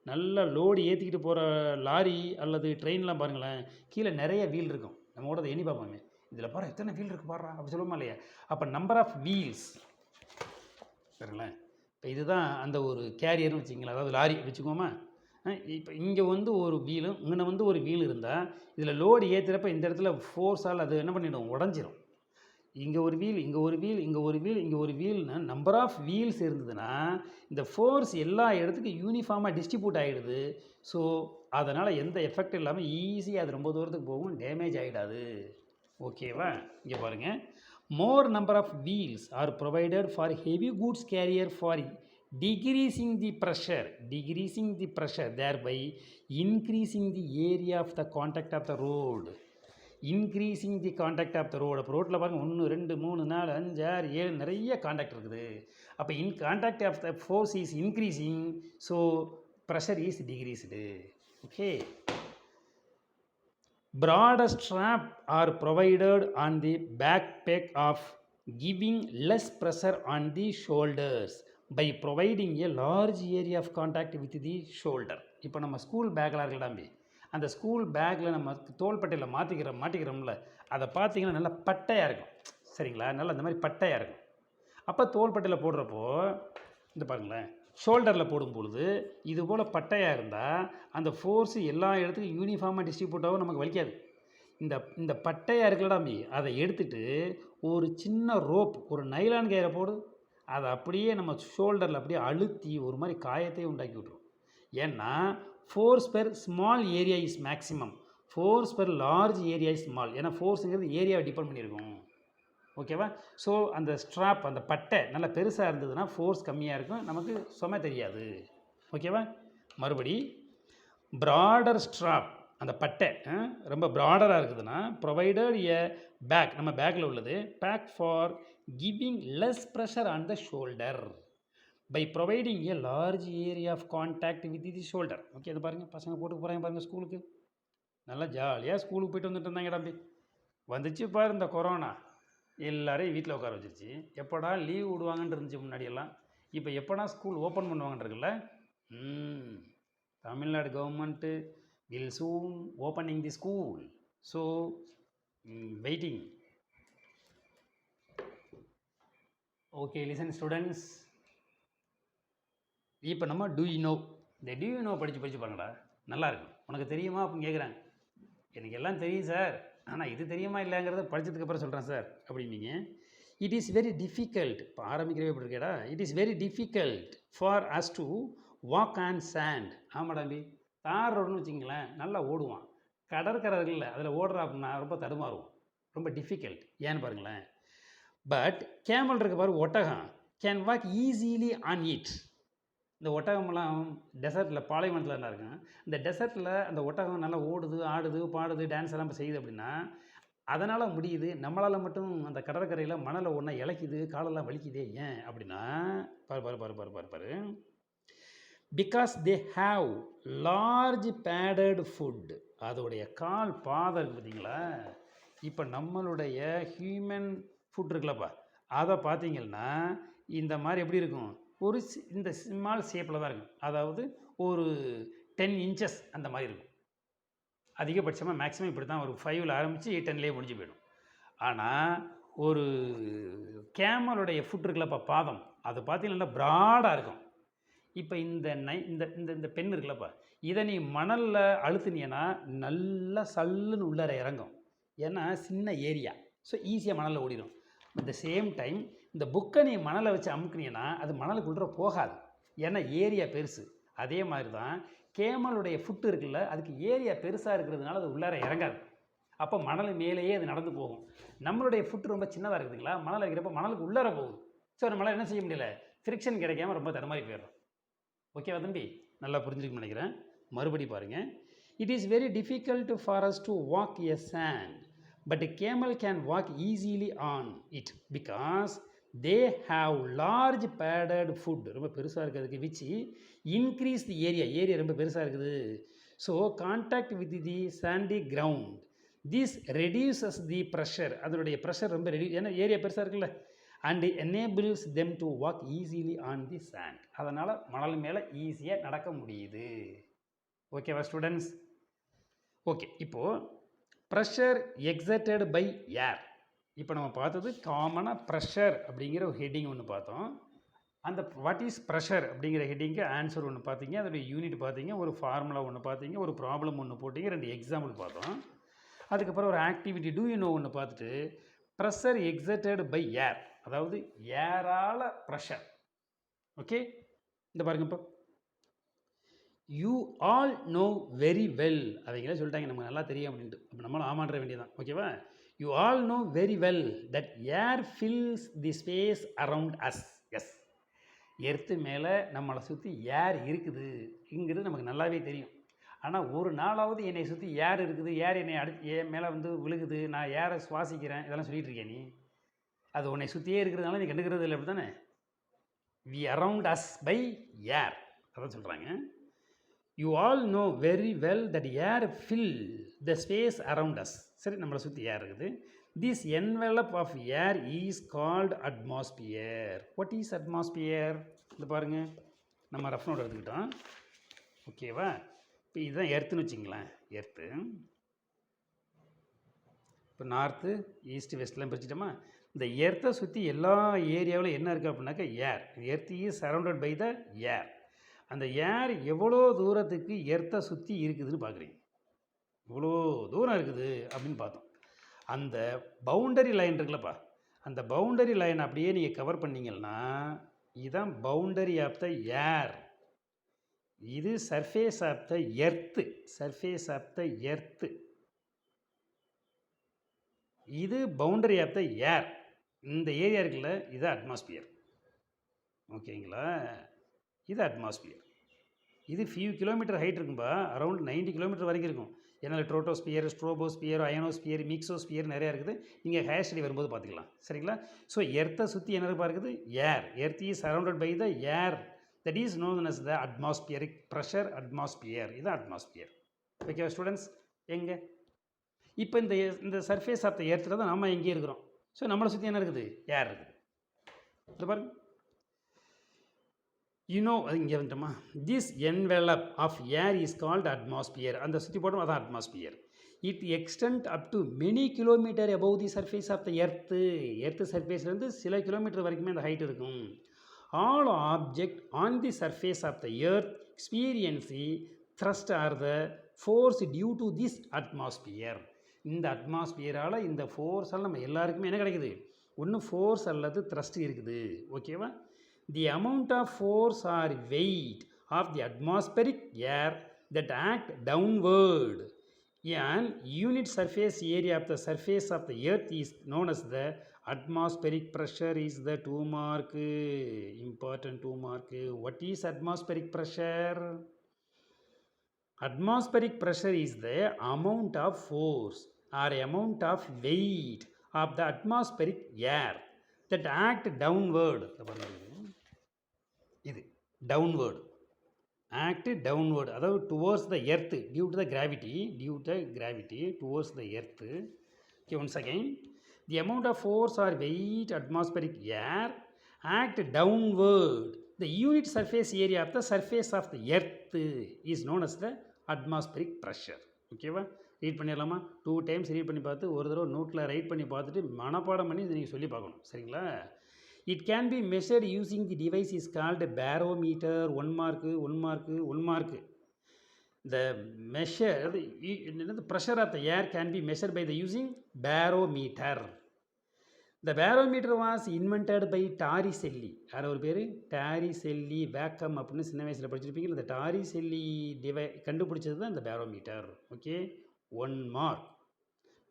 நல்ல load ஏற்றிக்கிட்டு போகிற lorry அல்லது ட்ரெயின்லாம் பாருங்களேன், கீழே நிறைய வீல் இருக்கும். நம்ம கூட அதை எண்ணி பார்ப்போமே, இதில் பாரு எத்தனை வீல் இருக்குது பாடுறா அப்படி சொல்லுவோமா இல்லையா? அப்போ நம்பர் ஆஃப் வீல்ஸ் சரிங்களேன். இப்போ இதுதான் அந்த ஒரு கேரியர்னு வச்சுங்களேன், அதாவது லாரி வச்சுக்கோமா. இப்போ இங்கே வந்து ஒரு வீலும் இங்கே வந்து ஒரு வீல் இருந்தால் இதில் லோடு ஏற்றுறப்ப இந்த இடத்துல ஃபோர்ஸால் அது என்ன பண்ணிடும், உடஞ்சிரும். இங்கே ஒரு வீல், இங்கே ஒரு வீல், இங்கே ஒரு வீல், இங்கே ஒரு வீல்னு நம்பர் ஆஃப் வீல்ஸ் இருந்ததுன்னா இந்த ஃபோர்ஸ் எல்லா இடத்துக்கும் யூனிஃபார்மாக டிஸ்ட்ரிபியூட் ஆகிடுது. ஸோ அதனால் எந்த எஃபெக்ட் இல்லாமல் ஈஸியாக அது ரொம்ப தூரத்துக்கு போகும், டேமேஜ் ஆகிடாது. ஓகேவா? இங்கே பாருங்கள், more number of wheels are provided for heavy goods carrier for decreasing the pressure thereby increasing the area of the contact of the road. Increasing the contact of the road. அப்போ ரோட்டில் பாருங்கள் 1 2 3 4 5 6 7 நிறைய contact இருக்குது. அப்போ contact of the force is increasing, so pressure is decreased. Okay. Broader strap are provided on the backpack of giving less pressure on the shoulders by providing a large area of contact with the shoulder. இப்போ நம்ம school பேக்கில் இருக்கலாமே, அந்த school பேக்கில் நம்ம தோள்பட்டையில் மாட்டிக்கிறோம்ல, அதை பார்த்தீங்கன்னா நல்லா பட்டையாக இருக்கும் சரிங்களா, நல்லா இந்த மாதிரி பட்டையாக இருக்கும். அப்போ தோள்பட்டையில் போடுறப்போ இந்த பாருங்களேன், ஷோல்டரில் போடும் பொழுது இது போல் பட்டையாக இருந்தால் அந்த ஃபோர்ஸு எல்லா இடத்துக்கும் யூனிஃபார்மாக டிஸ்ட்ரிபியூட் ஆகும், நமக்கு வலிக்காது. இந்த பட்டையாக இருக்கலாமே அதை எடுத்துகிட்டு ஒரு சின்ன ரோப், ஒரு நைலான் கயிறை போடு, அதை அப்படியே நம்ம ஷோல்டரில் அப்படியே அழுத்தி ஒரு மாதிரி காயத்தையே உண்டாக்கி விட்ரும். ஏன்னா force per small area is maximum, force per large area is small. ஏன்னா ஃபோர்ஸுங்கிறது ஏரியாவை டிபெண்ட் பண்ணியிருக்கும். ஓகேவா? ஸோ அந்த ஸ்ட்ராப், அந்த பட்டை நல்லா பெருசாக இருந்ததுன்னா ஃபோர்ஸ் கம்மியாக இருக்கும், நமக்கு சுமை தெரியாது. ஓகேவா? மறுபடி ப்ராடர் ஸ்ட்ராப், அந்த பட்டை ரொம்ப ப்ராடராக இருக்குதுன்னா ப்ரொவைடட் எ பேக், நம்ம பேக்கில் உள்ளது bag for giving less pressure on the shoulder by providing a large area of contact with the shoulder. Okay, அது பாருங்கள், பசங்க போட்டு போகிறாங்க பாருங்கள் ஸ்கூலுக்கு. நல்லா ஜாலியாக ஸ்கூலுக்கு போயிட்டு வந்துட்டு இருந்தாங்க தம்பி. வந்துச்சு பாரு இந்த கொரோனா, எல்லோரையும் வீட்டில் உட்கார வச்சிருச்சு. எப்படா லீவ் விடுவாங்கன்னு இருந்துச்சு முன்னாடியெல்லாம், இப்போ எப்படா ஸ்கூல் ஓப்பன் பண்ணுவாங்கன்றதுல Tamil Nadu government will soon opening the school, so waiting. Okay, listen students, இப்போ நம்ம do you know, இந்த do you know படித்து பாருங்கடா, நல்லா இருக்கும். உனக்கு தெரியுமா அப்படின்னு கேட்குறேன். எனக்கு எல்லாம் தெரியும் சார், ஆனால் இது தெரியுமா இல்லைங்கிறத படித்ததுக்கப்புறம் சொல்கிறேன் சார் அப்படின்னீங்க. இட் இஸ் வெரி டிஃபிகல்ட், இப்போ ஆரம்பிக்கிறவே எப்படி இருக்கேடா, it is very difficult for us to walk on sand. ஆமாடாம்பி, தார் ரோடுன்னு வச்சிங்களேன், நல்லா ஓடுவான். கடற்கரைகளில் அதில் ஓடுறா அப்படின்னா ரொம்ப தடுமாறுவோம், ரொம்ப டிஃபிகல்ட். ஏன்னு பாருங்களேன். பட் கேமல் இருக்க பாரு, ஒட்டகம் can walk easily on it. இந்த ஒட்டகமெல்லாம் டெசர்ட்டில், பாலைவனத்தில் என்ன இருக்கும், இந்த டெசர்ட்டில் அந்த ஒட்டகம் நல்லா ஓடுது, ஆடுது, பாடுது, டான்ஸ் எல்லாம் செய்யுது அப்படின்னா அதனால் முடியுது. நம்மளால் மட்டும் அந்த கடற்கரையில் மணலை ஒன்றா இலக்கிது, காலெல்லாம் வலிக்குதே. ஏன் அப்படின்னா பாரு because they have large padded food. அதோடைய கால் பாதம் இருக்குது பார்த்தீங்களா. இப்போ நம்மளுடைய ஹியூமன் ஃபுட் இருக்குல்லப்பா, அதை பார்த்தீங்கன்னா இந்த மாதிரி எப்படி இருக்கும், ஒரு இந்த ஸ்மால் ஷேப்பில் தான் இருக்கும். அதாவது ஒரு 10 இன்ச்சஸ் அந்த மாதிரி இருக்கும். அதிகபட்சமாக மேக்ஸிமம் இப்படி தான், ஒரு 5ல் ஆரம்பித்து 10லேயே முடிஞ்சு போயிடும். ஆனால் ஒரு கேமலுடைய ஃபுட் இருக்குல்லப்பா, பாதம், அது பார்த்தீங்கன்னா ப்ராடாக இருக்கும். இப்போ இந்த இந்த பெண் இருக்குல்லப்பா, இதை நீ மணலில் அழுத்துனீங்கன்னா நல்லா சல்லுன்னு உள்ளார இறங்கும். ஏன்னா சின்ன ஏரியா, ஸோ ஈஸியாக மணலில் ஓடிடும். அட் த சேம் டைம் இந்த புக்கை நீ மணலை வச்சு அமுக்குனீங்கன்னா அது மணலுக்குள்ளே போகாது, ஏன்னா ஏரியா பெருசு. அதே மாதிரி தான் கேமலுடைய ஃபுட்டு இருக்குல்ல, அதுக்கு ஏரியா பெருசாக இருக்கிறதுனால அது உள்ளார இறங்காது. அப்போ மணல் மேலேயே அது நடந்து போகும். நம்மளுடைய ஃபுட்டு ரொம்ப சின்னதாக இருக்குதுங்களா, மணல் வைக்கிறப்ப மணலுக்கு உள்ளார போகுது. ஸோ நம்மளால் என்ன செய்ய முடியல, ஃப்ரிக்ஷன் கிடைக்காம ரொம்ப தடுமாறி போயிடும். ஓகேவா தம்பி? நல்லா புரிஞ்சுக்கணும்னு நினைக்கிறேன். மறுபடி பாருங்கள். It is very difficult for us to walk a sand, but a camel can walk easily on it because they have large padded foot. ரொம்ப பெருசாக இருக்கிறதுக்கு which increase the area ரொம்ப பெருசாக இருக்குது. So contact with the sandy ground, this reduces the pressure. அதனுடைய pressure ரொம்ப ஏன்னா area பெருசாக இருக்குல்ல, and enables them to walk easily on the sand. அதனால் மணல் மேலே ஈஸியாக நடக்க முடியுது. ஓகேவா ஸ்டூடெண்ட்ஸ்? ஓகே, இப்போது ப்ரெஷர் எக்ஸர்டட் பை ஏர். இப்போ நம்ம பார்த்தது காமனாக ப்ரெஷர் அப்படிங்கிற ஒரு ஹெட்டிங் ஒன்று பார்த்தோம். அந்த வாட் இஸ் ப்ரெஷர் அப்படிங்கிற ஹெட்டிங்க்கு ஆன்சர் ஒன்று பார்த்தீங்க, அதோடைய யூனிட் பார்த்தீங்க, ஒரு ஃபார்முலா ஒன்று பார்த்தீங்க, ஒரு ப்ராப்ளம் ஒன்று போட்டிங்க, 2 எக்ஸாம்பிள் பார்த்தோம். அதுக்கப்புறம் ஒரு ஆக்டிவிட்டி டூ யூ நோ ஒன்று பார்த்துட்டு ப்ரெஷர் எக்ஸர்டட் பை ஏர், அதாவது ஏரால் ப்ரெஷர். ஓகே, இந்த பாருங்க. இப்போ you all know very well, அவங்களே சொல்லிட்டாங்க நமக்கு நல்லா தெரியும் அப்படின்ட்டு. அப்போ நம்மளும் ஆமான்ற வேண்டியதான். ஓகேவா? You all know very well that air fills the space around us. Yes, earth மேலே நம்மளை சுற்றி ஏர் இருக்குதுங்கிறது நமக்கு நல்லாவே தெரியும். ஆனால் ஒரு நாளாவது என்னை சுற்றி ஏர் இருக்குது, ஏர் என்னை என் மேலே வந்து விழுகுது, நான் ஏரை சுவாசிக்கிறேன், இதெல்லாம் சொல்லிகிட்டு இருக்கேன் நீ. அது உன்னை சுற்றியே இருக்கிறதுனால நீ கண்டுக்கிறது இல்லை, அப்படி தானே? We around us by air, அதான் சொல்கிறாங்க. You all know very well that air fill the space around us. சரி, நம்மளை சுற்றி ஏர் இருக்குது. This envelope of air is called atmosphere. What is atmosphere? இது பாருங்கள், நம்ம ரஃப் நோட் எடுத்துக்கிட்டோம். ஓகேவா? இப்போ இதுதான் எர்த்துன்னு வச்சுங்களேன். எர்த்து இப்போ நார்த்து ஈஸ்ட் வெஸ்ட்லாம் பிரிச்சுட்டோமா. இந்த எர்த்தை சுற்றி எல்லா ஏரியாவிலும் என்ன இருக்குது அப்படின்னாக்கா air. Earth is surrounded by the air. அந்த ஏர் எவ்வளோ தூரத்துக்கு எர்த்தை சுற்றி இருக்குதுன்னு பார்க்குறீங்க. இவ்வளோ தூரம் இருக்குது அப்படின்னு பார்த்தோம். அந்த பவுண்டரி லைன் இருக்குல்லப்பா, அந்த பவுண்டரி லைன் அப்படியே நீங்கள் கவர் பண்ணிங்கன்னா இதுதான் பவுண்டரி ஆஃப் த ஏர். இது surface of the earth. Surface of the earth. இது பவுண்டரி ஆஃப் த ஏர். இந்த ஏரியா இருக்குல்ல, இது அட்மாஸ்பியர். ஓகேங்களா? இது அட்மாஸ்பியர். இது ஃபியூ கிலோமீட்டர் ஹைட் இருக்கும்பா, அரௌண்ட் 90 கிலோமீட்டர் வரைக்கும் இருக்கும். ஏன்னா ட்ரோட்டோஸ்பியர், ஸ்ட்ரோபோஸ்பியர், அயனோஸ்பியர், மிக்சோஸ்பியர் நிறையா இருக்குது. நீங்கள் ஹேர் ஸ்டடி வரும்போது பார்த்துக்கலாம். சரிங்களா? ஸோ எர்த்தை சுற்றி என்ன இருக்குது? Air. Earth is surrounded by the air. That is known as the atmospheric pressure. Atmosphere, இது அட்மாஸ்பியர். Okay students? எங்கே இப்போ இந்த சர்ஃபேஸ் ஆஃப் த எர்த்தில் தான் நம்ம எங்கேயே இருக்கிறோம். ஸோ நம்மளை சுற்றி என்ன இருக்குது? ஏர் இருக்குது. இது பாருங்க. அது இங்கே வந்துட்டோமா. This envelope of air is called atmosphere. அந்த சுற்றி போட்டோம், அதான் atmosphere. It extend up to many kilometre above the surface of the earth. Earth சர்ஃபேஸ்லேருந்து சில கிலோமீட்டர் வரைக்குமே அந்த ஹைட் இருக்கும். All object on the surface of the earth experience thrust or the force due to this atmosphere. இந்த அட்மாஸ்பியரால், இந்த ஃபோர்ஸால் நம்ம எல்லாருக்குமே என்ன கிடைக்குது? ஒன்று ஃபோர்ஸ் அல்லது த்ரஸ்ட் இருக்குது. ஓகேவா? The amount of force or weight of the atmospheric air that act downward an unit surface area of the surface of the earth is known as the atmospheric pressure. Is the 2 mark. Important 2 mark. What is atmospheric pressure? Atmospheric pressure is the amount of force or amount of weight of the atmospheric air that act downward. இது downward. Act downward, அதாவது towards the earth due to the gravity towards the earth. Okay, once again. The amount of force or weight atmospheric air act downward the unit surface area of the surface of the earth is known as the atmospheric pressure. ஓகேவா? Read பண்ணிடலாமா? 2 times read பண்ணி பார்த்து ஒரு தடவை நோட்டில் right பண்ணி பார்த்துட்டு மனப்பாடம் பண்ணி நீங்கள் சொல்லி பார்க்கணும். சரிங்களா? It can be measured using the device is called barometer. 1 mark, 1 mark, 1 mark. The measure, the pressure of the air can be measured by the using barometer. The barometer was invented by Torricelli. யார் ஒரு பேர்? Torricelli vacuum அப்படின்னு சின்ன வயசில் படிச்சிருப்பீங்க. இந்த Torricelli கண்டுபிடிச்சது தான் இந்த பேரோமீட்டர். Okay, 1 mark.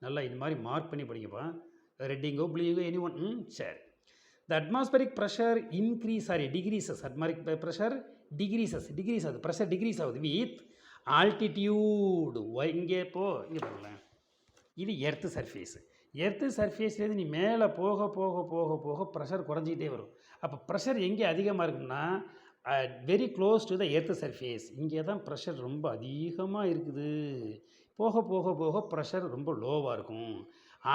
நல்லா இது மாதிரி மார்க் பண்ணி படிக்கப்பா. ரெட்டிங்கோ ப்ளூங்கோ எனி ஒன். சரி. The atmospheric pressure increase decreases. Atmospheric pressure decrease ஆகுது. ப்ரெஷர் டிகிரீஸ் ஆகுது வித் ஆல்டிடியூடு. இங்கே பாருங்களேன், இது எர்த்து சர்ஃபேஸு. எர்த்து சர்ஃபேஸ்லேருந்து நீ மேலே போக போக போக போக ப்ரெஷர் குறைஞ்சிக்கிட்டே வரும். அப்போ ப்ரெஷர் எங்கே அதிகமாக இருக்குன்னா very close to the earth surface. இங்கே தான் ப்ரெஷர் ரொம்ப அதிகமாக இருக்குது. போக போக போக ப்ரெஷர் ரொம்ப லோவாக இருக்கும்.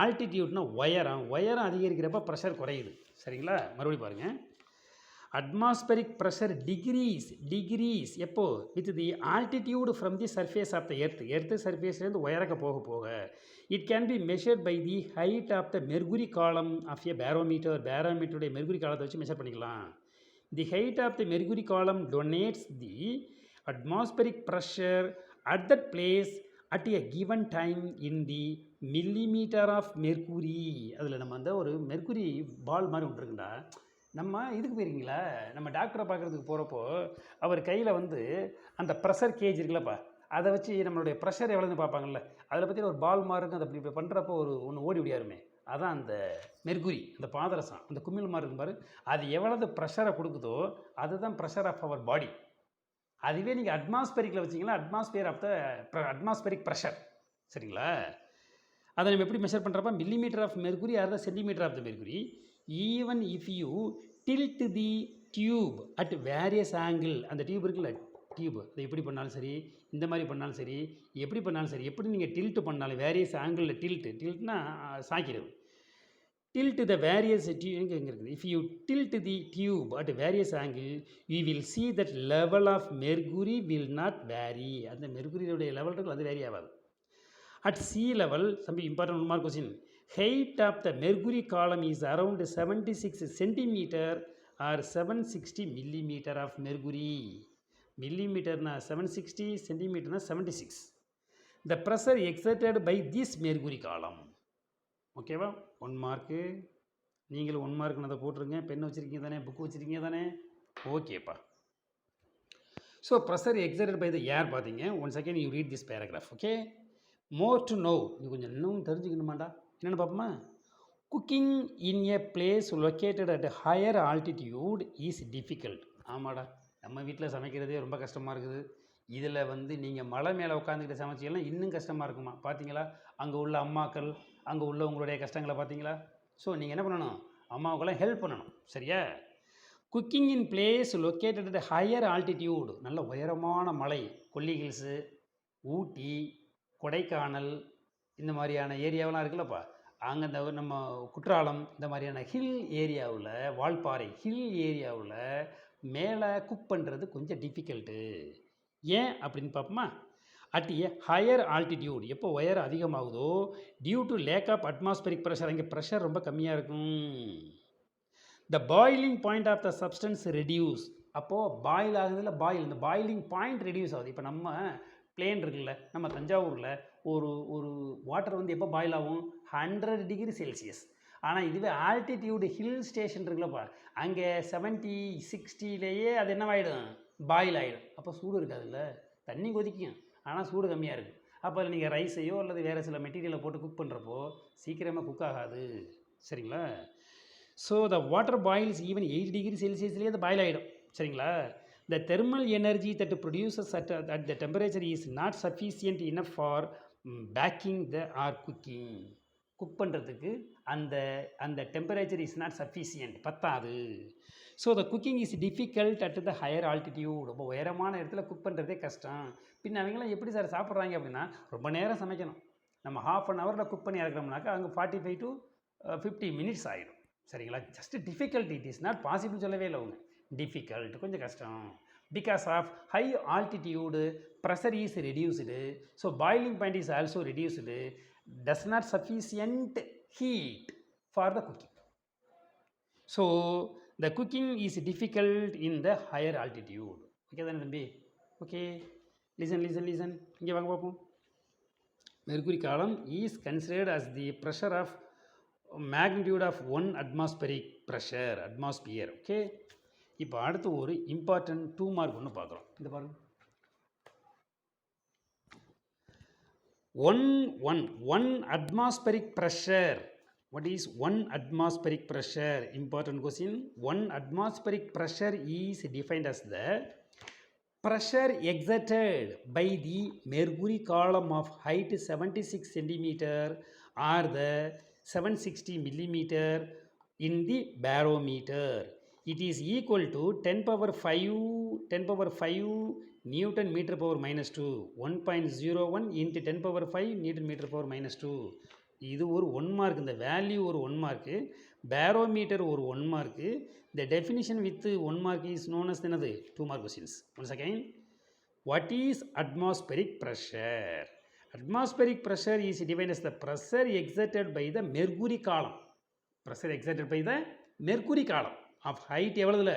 ஆல்டிடியூட்னா உயரம் அதிகரிக்கிறப்ப ப்ரெஷர் குறையுது. சரிங்களா? மறுபடியும் பாருங்கள். அட்மாஸ்பரிக் ப்ரெஷர் டிகிரீஸ் எப்போ? With the altitude from the surface of the earth சர்ஃபேஸ்லேருந்து உயரக்க போக போக it can be measured by the height of the mercury column of a பேரோமீட்டருடைய மெர்குரி காலத்தை வச்சு மெஷர் பண்ணிக்கலாம். The height of the mercury column denotes the atmospheric pressure at that place at a given time in the millimetre of mercury. அதில் நம்ம அந்த ஒரு mercury பால் மாதிரி ஒன்று இருக்குண்டா. நம்ம இதுக்கு போயிருக்கீங்களா? நம்ம டாக்டரை பார்க்குறதுக்கு போகிறப்போ அவர் கையில் வந்து அந்த ப்ரெஷர் கேஜ் இருக்குல்லப்பா, அதை வச்சு நம்மளுடைய ப்ரெஷர் எவ்வளோன்னு பார்ப்பாங்கள்ல. அதில் பற்றி ஒரு பால் மாதிரி இருக்கும். அதை இப்படி பண்ணுறப்போ ஒன்று ஓடி விடியாருமே, அதான் அந்த மெர்குரி, அந்த பாதரசம், அந்த குமிழ் மாதிரி இருக்கும் பாரு. அது எவ்வளவு ப்ரெஷரை கொடுக்குதோ அதுதான் ப்ரெஷர் ஆஃப் அவர் பாடி. அதுவே நீங்கள் அட்மாஸ்பரிக்கில் வச்சிங்கன்னா அட்மாஸ்பரிக் ப்ரெஷர். சரிங்களா? அதை நம்ம எப்படி மெஷர் பண்ணுறப்ப millimetre of mercury or the centimetre of the mercury. Even if you tilt the tube at various angle. அந்த டியூப் இருக்குல்ல, டியூப், அதை எப்படி பண்ணாலும் சரி, இந்த மாதிரி பண்ணாலும் சரி, எப்படி பண்ணாலும் சரி, எப்படி நீங்கள் டில்ட் பண்ணாலும் வேரியஸ் ஆங்கிளில் டில்ட்னா சாய்க்கிறது. டில்ட் த வேரியஸ் எங்கே இருக்குது? If you tilt the tube at various angle you will see that level of mercury will not vary. அந்த மெர்குரியோடைய லெவல் இருக்கும், அது வேரி ஆகாது. At sea level, some important 1 mark question. Height of the mercury column is around 76 centimeter or 760 millimeter of mercury. Millimeter na 760, centimeter na 76. The pressure exerted by this mercury column. ஓகேவா? 1 mark. நீங்களும் 1 mark அதை போட்டுருங்க. Pen வச்சுருக்கீங்க தானே, book வச்சுருக்கீங்க தானே? ஓகேப்பா. So pressure exerted by the air பார்த்தீங்க. 1 second you read this paragraph. Okay, more to know. இது கொஞ்சம் இன்னும் தெரிஞ்சுக்கணுமாண்டா. என்னென்னு பார்ப்போமா? Cooking in a place located at higher altitude is difficult. ஆமாடா, நம்ம வீட்டில் சமைக்கிறதே ரொம்ப கஷ்டமாக இருக்குது. இதில் வந்து நீங்கள் மலை மேலே உட்காந்துக்கிட்டு சமைச்சிங்கன்னா இன்னும் கஷ்டமாக இருக்குமா? பார்த்தீங்களா? அங்கே உள்ள அம்மாக்கள், அங்கே உள்ள உங்களுடைய கஷ்டங்களை பார்த்தீங்களா? ஸோ நீங்கள் என்ன பண்ணணும்? அம்மாவுக்கெல்லாம் ஹெல்ப் பண்ணணும். சரியா? Cooking in place located at higher altitude. நல்ல உயரமான மலை, கொல்லி ஹில்ஸு, ஊட்டி, கொடைக்கானல், இந்த மாதிரியான ஏரியாவெலாம் இருக்குல்லப்பா. அங்கே இந்த நம்ம குற்றாலம், இந்த மாதிரியான ஹில் ஏரியாவில், வால்பாறை ஹில் ஏரியாவில் மேலே குக் பண்ணுறது கொஞ்சம் டிஃபிகல்ட்டு. ஏன் அப்படின்னு பார்ப்போமா? அட் ஏ ஹையர் ஆல்டிடியூட், எப்போ உயரம் அதிகமாகுதோ, due to lack of atmospheric pressure, அங்கே ப்ரெஷர் ரொம்ப கம்மியாக இருக்கும். The boiling point of the substance reduce. அப்போது பாயில் ஆகுதுல, இந்த பாயிலிங் பாயிண்ட் ரெடியூஸ் ஆகுது. இப்போ நம்ம பிளேன் இருக்குல்ல, நம்ம தஞ்சாவூரில் ஒரு வாட்டர் வந்து எப்போ பாயில் ஆகும்? 100 டிகிரி செல்சியஸ். ஆனால் இதுவே ஆல்டிடியூடு ஹில் ஸ்டேஷன் இருக்குல்லப்பா, அங்கே 70, 60லேயே அது என்னவாயிடும்? பாயில் ஆகிடும். அப்போ சூடு இருக்காதுல்ல, தண்ணி கொதிக்கும், ஆனால் சூடு கம்மியாக இருக்குது. அப்போ அதில் நீங்கள் ரைஸையோ அல்லது வேறு சில மெட்டீரியலை போட்டு குக் பண்ணுறப்போ சீக்கிரமாக குக் ஆகாது. சரிங்களா? So the water boils even 8 degree செல்சியஸ்லேயே அது பாயில் ஆகிடும். சரிங்களா? The thermal energy that produces at the temperature is not sufficient enough for baking the or cooking. Cook பண்ணுறதுக்கு அந்த டெம்பரேச்சர் இஸ் நாட் சஃபிஷியன்ட், பத்தாது. So the cooking is difficult at the higher altitude. ரொம்ப உயரமான இடத்துல cook பண்ணுறதே கஷ்டம். பின்ன அவங்களாம் எப்படி சார் சாப்பிட்றாங்க அப்படின்னா, ரொம்ப நேரம் சமைக்கணும். நம்ம ½ அன் ஹவரில் குக் பண்ணி இறக்குறோம்னாக்கா அங்கே 45 to 50 மினிட்ஸ் ஆகிடும். சரிங்களா? Just difficult, it is not possible சொல்லவே இல்லை அவங்க. டிஃபிகல்ட், கொஞ்சம் கஷ்டம். Because of high altitude pressure is reduced. So boiling point is also reduced. Does not sufficient heat for the cooking. So the cooking is difficult in the higher altitude. Okay தானே தம்பி? Okay, listen. இங்கே வாங்க பார்ப்போம். Mercury column is considered as the pressure of magnitude of 1 atmospheric pressure atmosphere. Okay, இப்போ அடுத்து ஒரு important 2 mark ஒன்று பார்க்குறோம். இந்த பாருங்க, one atmospheric pressure. What is 1 atmospheric pressure? Important question. 1 atmospheric pressure is defined as the pressure exerted by the mercury column of height 76 centimeter or the 760 millimeter in the barometer. It is equal to 10 power 5 Newton meter power minus 2, 1.01 into 10 power 5 Newton meter power minus 2. இது ஒரு 1 mark. இந்த value ஒரு 1 mark, barometer ஒரு 1 mark. இந்த definition with 1 mark is known as என்னது 2 mark questions. Once again, what is atmospheric pressure? Atmospheric pressure is defined as the pressure exerted by the mercury column. pressure exerted by the mercury column of height எவ்வளவுல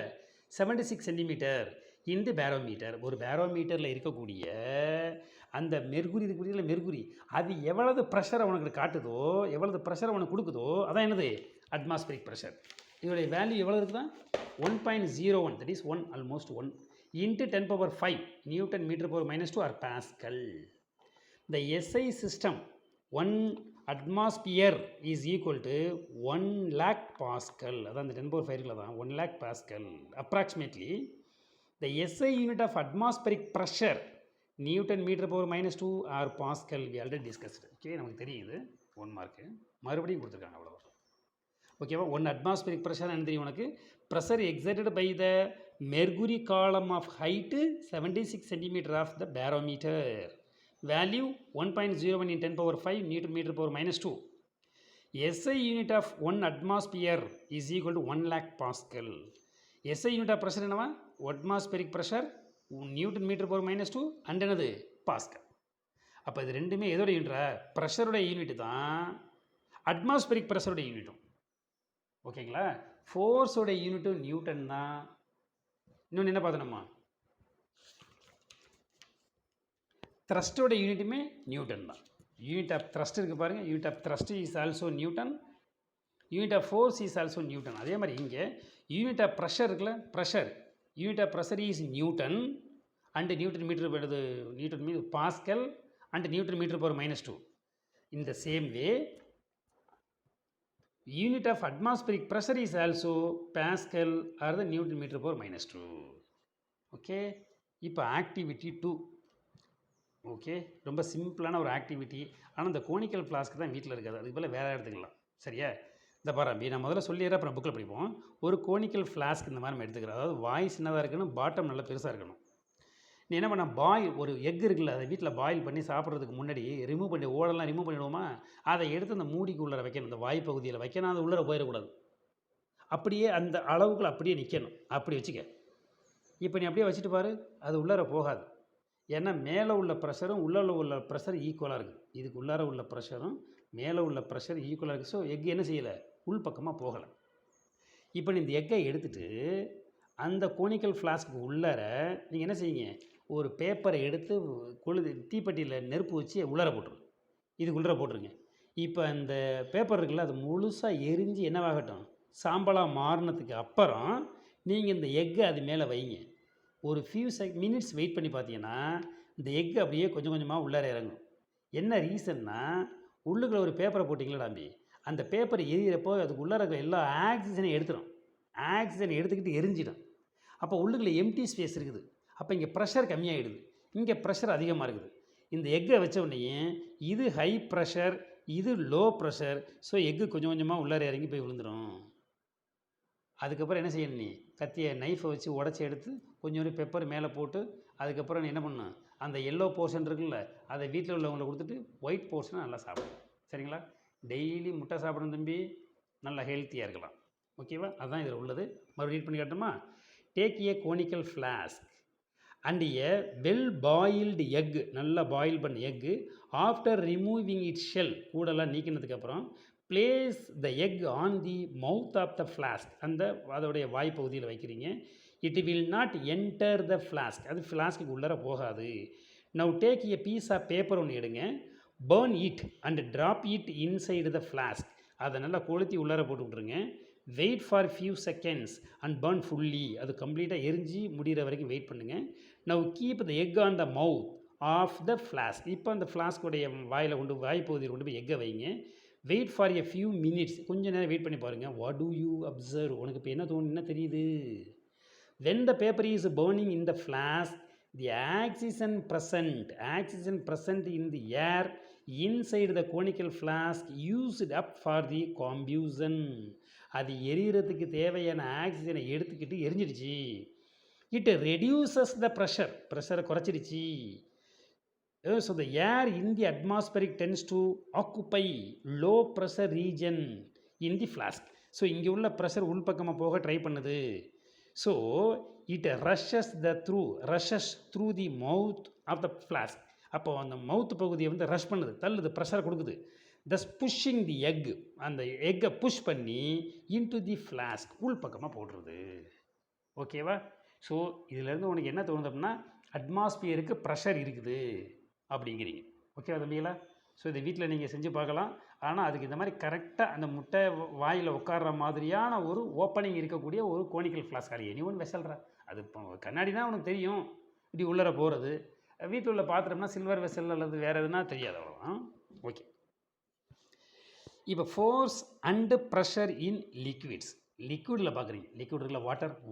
76 centimetre இந்த barometer. ஒரு பேரோமீட்டரில் இருக்கக்கூடிய அந்த mercury இருக்கக்கூடிய mercury அது எவ்வளவு ப்ரெஷரை உனக்கு காட்டுதோ, எவ்வளவு ப்ரெஷரை உனக்கு கொடுக்குதோ, அதான் என்னது அட்மாஸ்பெரிக் ப்ரெஷர். இதோடைய வேல்யூ எவ்வளோ இருக்குதான் 1.01, that is 1, almost 1 into 10 power 5 Newton metre power minus 2 or pascal. இந்த SI system 1 atmosphere is equal to 1 lakh Pascal. அதான் இந்த 10 power 5 தான் 1 lakh Pascal approximately. The SI unit of atmospheric pressure Newton meter power minus 2 or Pascal we already discussed. Okay, நமக்கு தெரியுது 1 mark, மறுபடியும் கொடுத்துருக்காங்க அவ்வளோதான். ஓகேவா, 1 atmospheric pressure என்ன தெரியும் உனக்கு? pressure exerted by the mercury column of height 76 centimeter of the barometer. Value 1.01 in 10 power 5 Newton meter power minus 2. SI unit of 1 atmosphere is equal to 1 lakh Pascal. SI unit of pressure என்னவா? atmospheric pressure Newton meter power minus 2 and என்னது Pascal. அப்போ இது ரெண்டுமே எதோட யூனிட்டா? ப்ரெஷரோட unit தான் atmospheric ப்ரெஷரோட யூனிட்டும். ஓகேங்களா, ஃபோர்ஸோட யூனிட்டும் Newton தான். இன்னொன்று என்ன பார்த்தோம்மா, த்ரஸ்டோட யூனிட்டுமே நியூட்டன் தான். யூனிட் ஆஃப் த்ரஸ்ட் இருக்குது பாருங்கள், unit of thrust is also newton, unit of force is also newton. அதே மாதிரி இங்கே யூனிட் ஆஃப் ப்ரெஷர் இருக்குல்ல, pressure unit of pressure is newton and newton metre எடுது newton metre pascal and newton metre power minus 2. In the same way unit of atmospheric pressure is also pascal or the newton metre power minus 2. Okay, இப்போ activity 2. Okay, ரொம்ப சிம்பிளான ஒரு activity. ஆனால் இந்த conical flask தான் வீட்டில் இருக்காது, அதுக்கு போல் வேறு எடுத்துக்கலாம். சரியா, இந்த பாரு நான் முதல்ல சொல்லிடுறேன், அப்புறம் புக்கில் படிப்போம். ஒரு கோனிக்கல் ஃப்ளாஸ்க் இந்த மாதிரி நம்ம எடுத்துக்கிறோம். அதாவது வாய் சின்னதாக இருக்கணும், பாட்டம் நல்லா பெருசாக இருக்கணும். நீ என்ன பண்ண, பாயில் ஒரு எக் இருக்குல்ல, அதை வீட்டில் பாயில் பண்ணி சாப்பிட்றதுக்கு முன்னாடி ரிமூவ் பண்ணி ஓடெல்லாம் ரிமூவ் பண்ணிவிடுவோமா, அதை எடுத்து அந்த மூடிக்கு உள்ளே வைக்கணும், இந்த வாய் பகுதியில் வைக்கணும், அது உள்ளே போயிடக்கூடாது. அப்படியே அந்த அளவுக்குள்ள அப்படியே நிற்கணும். அப்படி வச்சுக்க. இப்போ நீ அப்படியே வச்சுட்டு பாரு, அது உள்ளார போகாது. ஏன்னா மேலே உள்ள ப்ரெஷரும் உள்ளே உள்ள ப்ரெஷர் ஈக்குவலாக இருக்குது. இதுக்கு உள்ளார உள்ள ப்ரெஷரும் மேலே உள்ள ப்ரெஷர் ஈக்குவலாக இருக்குது. ஸோ எக் என்ன செய்யலை, உள் பக்கமாக போகலை. இப்போ நீ இந்த எக்கை எடுத்துகிட்டு அந்த கோனிக்கல் ஃப்ளாஸ்க்கு உள்ளார நீங்கள் என்ன செய்யுங்க, ஒரு பேப்பரை எடுத்து தீப்பெட்டியில் நெருப்பு வச்சு உள்ளார போட்டுரு, இதுக்கு உள்ளார போட்டுருங்க. இப்போ அந்த பேப்பர் இருக்குல்ல, அது முழுசாக எரிஞ்சு என்னவாகட்டும், சாம்பலாக மாறினதுக்கு அப்புறம் நீங்கள் இந்த எக்கை அது மேலே வைங்க. ஒரு ஃபியூ மினிட்ஸ் வெயிட் பண்ணி பார்த்தீங்கன்னா இந்த எக்கு அப்படியே கொஞ்சம் கொஞ்சமாக உள்ளார இறங்கும். என்ன ரீசன்னா, உள்ளுக்குள்ள ஒரு பேப்பரை போட்டிங்களா டாம்பி, அந்த பேப்பர் எரியிறப்போ அதுக்கு உள்ளார எல்லா ஆக்சிஜனை எடுத்துடும், ஆக்சிஜனை எடுத்துக்கிட்டு எரிஞ்சிடும். அப்போ உள்ளுக்குள்ள எம்டி ஸ்பேஸ் இருக்குது. அப்போ இங்கே ப்ரெஷர் கம்மியாகிடுது, இங்கே ப்ரெஷர் அதிகமாக இருக்குது. இந்த எக்கை வச்ச உடனே இது ஹை ப்ரெஷர், இது லோ ப்ரெஷர். ஸோ எக்கு கொஞ்சம் கொஞ்சமாக உள்ளார இறங்கி போய் விழுந்துடும். அதுக்கப்புறம் என்ன செய்யணும், நீ கத்தியை நைஃபை வச்சு உடச்சி எடுத்து கொஞ்சோண்டு பெப்பர் மேலே போட்டு அதுக்கப்புறம் நீ என்ன பண்ணணும், அந்த எல்லோ போர்ஷன் இருக்குல்ல, அதை வீட்டில் உள்ளவங்களை கொடுத்துட்டு ஒயிட் போர்ஷனை நல்லா சாப்பிடணும். சரிங்களா, டெய்லி முட்டை சாப்பிடணும் தம்பி, நல்லா ஹெல்த்தியாக இருக்கலாம். ஓகேவா, அதுதான் இதில் உள்ளது. மறுபடியும் ரீட் பண்ணி காட்டுமா. Take a conical flask and a well boiled egg, நல்லா பாயில் பண்ண egg. After removing it shell, கூடெல்லாம் நீக்கினதுக்கப்புறம் place the egg on the mouth of the flask, அந்த அதோடைய வாய்ப்பகுதியில் வைக்கிறீங்க. It will not enter the flask, அது ஃப்ளாஸ்க்கு உள்ளார போகாது. Now take a piece of paper ஒன்று எடுங்க, burn it and drop it inside the flask. அதை நல்லா கொளுத்தி உள்ளார போட்டு விட்ருங்க. Wait for few seconds and burn fully. அது கம்ப்ளீட்டாக எரிஞ்சு முடிகிற வரைக்கும் வெயிட் பண்ணுங்கள். Now keep the egg on the mouth of the flask. இப்போ அந்த ஃப்ளாஸ்கோடைய வாயில் வாய்ப்பகுதியில் கொண்டு போய் எக்கை வைங்க. Wait for a few minutes. கொஞ்சம் நேரம் வெயிட் பண்ணி பாருங்கள். What do you observe? உனக்கு இப்போ என்ன தோணும், என்ன தெரியுது? When the paper is burning in the flask, the oxygen present in the air inside the conical flask used up for the combustion. அது எரியறதுக்கு தேவையான ஆக்சிஜனை எடுத்துக்கிட்டு எரிஞ்சிடுச்சு. It reduces the ப்ரெஷரை குறைச்சிடுச்சு. So the air in the atmospheric tends to occupy low pressure region in the flask. So இங்கே உள்ள pressure உள்பக்கமாக போக try பண்ணுது. So it rushes through the mouth of the flask. அப்போ அந்த மவுத் பகுதியை வந்து ரஷ் பண்ணுது, தள்ளுது, ப்ரெஷர் கொடுக்குது. தஸ் புஷ்ஷிங் தி எக். அந்த எக்கை புஷ் பண்ணி இன்டு தி ஃப்ளாஸ்க் உள்பக்கமாக போடுறது. ஓகேவா? ஸோ இதிலேருந்து உனக்கு என்ன தோணுது அப்படின்னா, அட்மாஸ்பியருக்கு ப்ரெஷர் இருக்குது அப்படிங்கிறீங்க. ஓகேவா தம்பிங்களா? ஸோ இதை வீட்டில் நீங்கள் செஞ்சு பார்க்கலாம். ஆனால் அதுக்கு இந்த மாதிரி கரெக்டாக அந்த முட்டை வாயில் உட்கார்ற மாதிரியான ஒரு ஓப்பனிங் இருக்கக்கூடிய ஒரு கோனிக்கல் ஃப்ளாஸ்க். அது எனி ஒன் வெசல்றா. அது இப்போ கண்ணாடினா உனக்கு தெரியும் இப்படி உள்ளர போகிறது. வீட்டில் உள்ள பாத்திரம்னா சில்வர் வெசல் அல்லது வேறு எதுனா தெரியாது, அவ்வளோதான். ஓகே. இப்போ force and pressure in liquids. லிக்விடில் பார்க்குறீங்க, லிக்விட் இருக்குல்ல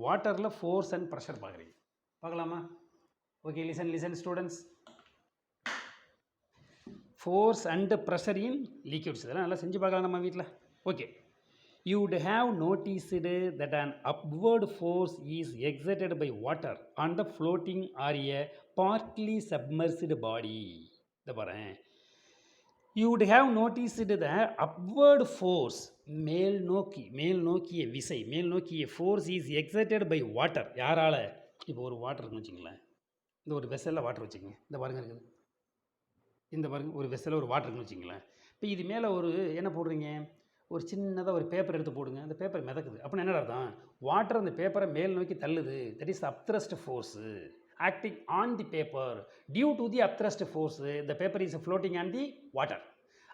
வாட்டரில் ஃபோர்ஸ் அண்ட் ப்ரெஷர் பார்க்குறீங்க. பார்க்கலாமா? Okay, listen students. Force and pressure in liquids இதெல்லாம் நல்லா செஞ்சு பார்க்கலாம் நம்ம வீட்டில். Okay. You would have noticed that an upward force is exerted by water on the floating or a partly submerged body. இதை பாருங்க. You would have noticed the upward force, மேல் நோக்கிய விசை, மேல் நோக்கிய force is exerted by water. யாரால்? இப்போ ஒரு வாட்டர் இருக்குன்னு வச்சுங்களேன். இந்த ஒரு வெசலில் வாட்டர் வச்சுக்கோங்க. இந்த பாருங்க இருக்குது. இந்த பாருங்க ஒரு வெசலில் ஒரு வாட்டர் இருக்குன்னு வச்சுங்களேன். இப்போ இது மேலே ஒரு என்ன போடுறீங்க, ஒரு சின்னதாக ஒரு பேப்பர் எடுத்து போடுங்க. அந்த பேப்பர் மிதக்குது. அப்படின்னா என்ன அர்த்தம்? வாட்டர் அந்த பேப்பரை மேல் நோக்கி தள்ளுது. That is upthrust force acting on the paper. Due to the upthrust force the paper is floating on the water.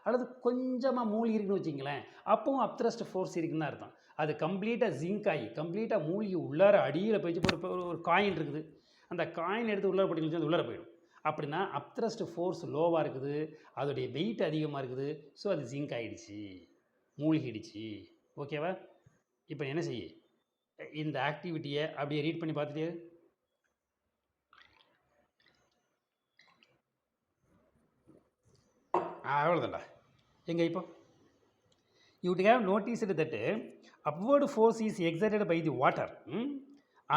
அல்லது கொஞ்சமாக மூழ்கி இருக்குன்னு வச்சிங்களேன், அப்பவும் அப்த்ரஸ்ட் ஃபோர்ஸ் இருக்குன்னு தான் அர்த்தம். அது கம்ப்ளீட்டாக ஜிங்க் ஆகி கம்ப்ளீட்டாக மூழ்கி உள்ளார அடியில் போயிடுச்சு. ஒரு காயின் இருக்குது, அந்த காயின் எடுத்து உள்ளார போட்டிங்கன்னா அது உள்ளார போயிடும். அப்படின்னா அப்த்ரஸ்ட் ஃபோர்ஸ் லோவாக இருக்குது, அதோடைய வெயிட் அதிகமாக இருக்குது. ஸோ அது ஜிங்க் ஆகிடுச்சு, மூழ்கிடுச்சு. ஓகேவா? இப்போ என்ன செய்ய, இந்த ஆக்டிவிட்டியை அப்படியே ரீட் பண்ணி பார்த்துட்டு அவ்வளோதான்டா. எங்கே இப்போ you would have noticed that upward force is exerted by the water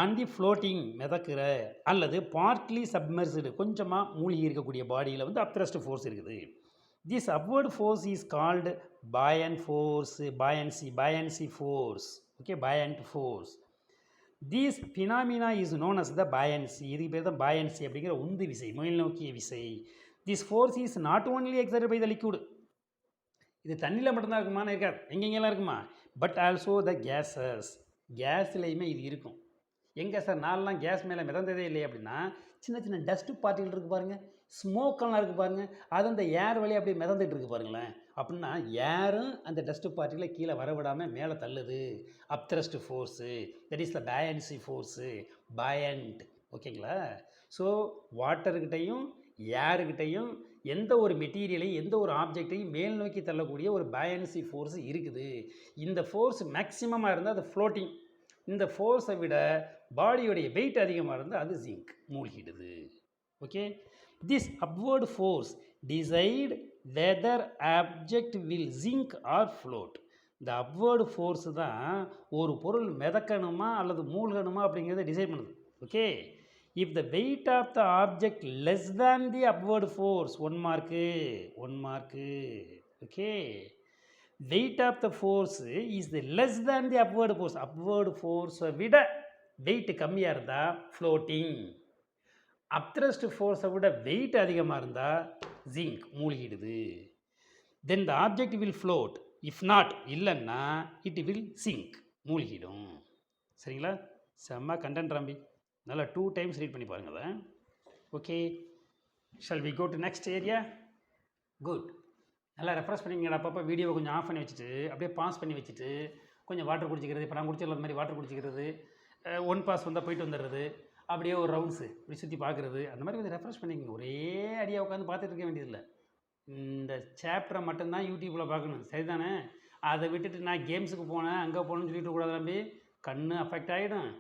and the floating மிதக்கிற அல்லது partly submerged கொஞ்சமாக மூழ்கி இருக்கக்கூடிய பாடியில் வந்து அப்த்ரஸ்ட் ஃபோர்ஸ் இருக்குது. This upward force is called buoyant force, buoyancy force. Okay, buoyant force. This phenomena is known as the buoyancy. இதுக்கு பேர் தான் buoyancy அப்படிங்கிற உந்து விசை, மேல் நோக்கிய விசை. This force is not only exerted by the liquid. இது தண்ணியில் மட்டும்தான் இருக்குமான்னு இருக்காது, எங்கெங்கெல்லாம் இருக்குமா. பட் ஆல்சோ த கேஸஸ், கேஸ்லேயுமே இது இருக்கும். எங்கே சார் நான்லாம் கேஸ் மேலே மிதந்ததே இல்லையே அப்படின்னா, சின்ன சின்ன டஸ்ட்டு பார்ட்டிகள் இருக்குது பாருங்கள், ஸ்மோக்கெல்லாம் இருக்குது பாருங்கள், அது அந்த ஏர் வழியாக அப்படியே மிதந்துட்டு இருக்குது பாருங்களேன். அப்படின்னா ஏரும் அந்த டஸ்ட்டு பார்ட்டிகளை கீழே வரவிடாமல் மேலே தள்ளுது. Upthrust force, that is the buoyancy force, buoyant. ஓகேங்களா? ஸோ வாட்டர்கிட்டையும் ஏருக்கிட்டையும் எந்த ஒரு மெட்டீரியலையும் எந்த ஒரு ஆப்ஜெக்டையும் மேல் நோக்கி தள்ளக்கூடிய ஒரு பயான்சி ஃபோர்ஸ் இருக்குது. இந்த ஃபோர்ஸ் மேக்ஸிமமாக இருந்தால் அது ஃப்ளோட்டிங். இந்த ஃபோர்ஸை விட பாடியோடைய வெயிட் அதிகமாக இருந்தால் அது ஜிங்க், மூழ்கிடுது. Okay. This upward force decide whether object will sink or float. இந்த அப்வர்டு ஃபோர்ஸு தான் ஒரு பொருள் மிதக்கணுமா அல்லது மூழ்கணுமா அப்படிங்கிறத டிசைட் பண்ணுது. Okay. If the weight of the object less than the upward force, 1 mark. Okay. Weight of the force is the less than the upward force. Upward force விட weight கம்மியாக இருந்தால் floating. upthrust force விட weight அதிகமாக இருந்தால் zinc, மூழ்கிடுது. Then the object will float. If not, இல்லைன்னா it will sink, மூழ்கிடும். சரிங்களா? செம்ம content ரம்பி, நல்லா 2 times ரீட் பண்ணி பாருங்கள் அதை. Okay. Shall we go to next area? Good. நல்லா ரெஃப்ரெஷ் பண்ணிங்க. அப்பப்போ வீடியோவை கொஞ்சம் ஆஃப் பண்ணி வச்சுட்டு அப்படியே பாஸ் பண்ணி வச்சுட்டு கொஞ்சம் வாட்டர் குடிச்சிக்கிறது. இப்போ நான் குடிச்சிடல அந்த மாதிரி வாட்டர் குடிச்சிக்கிறது, ஒன் பாஸ் வந்தால் போயிட்டு வந்துடுறது, அப்படியே ஒரு ரவுண்ட்ஸு இப்படி சுற்றி பார்க்குறது, அந்த மாதிரி கொஞ்சம் ரெஃப்ரெஷ் பண்ணிக்கங்க. ஒரே அடியாக உட்காந்து பார்த்துட்டு இருக்க வேண்டியதில்லை. இந்த சாப்டரை மட்டும்தான் யூடியூப்பில் பார்க்கணும், சரிதானே? அதை விட்டுட்டு நான் கேம்ஸுக்கு போனேன் அங்கே போகணுன்னு சொல்லிட்டு கூடாது. நம்பி கண் அஃபெக்ட் ஆகிடும்,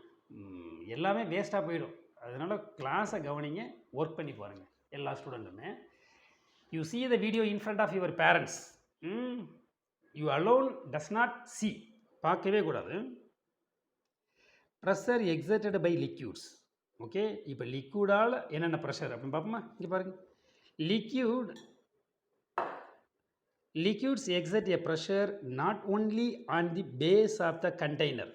எல்லாமே வேஸ்ட்டாக போயிடும். அதனால் கிளாஸை கவனிங்க, ஒர்க் பண்ணி பாருங்கள் எல்லா ஸ்டூடெண்ட்டுமே. You see the video in front of your parents. You alone does not see. பார்க்கவே கூடாது. Pressure exerted by liquids. Okay, இப்போ லிக்யூடால் என்னென்ன ப்ரெஷர் அப்படின்னு பார்ப்போமா? இங்கே பாருங்கள். Liquids exert a pressure not only on the base of the container.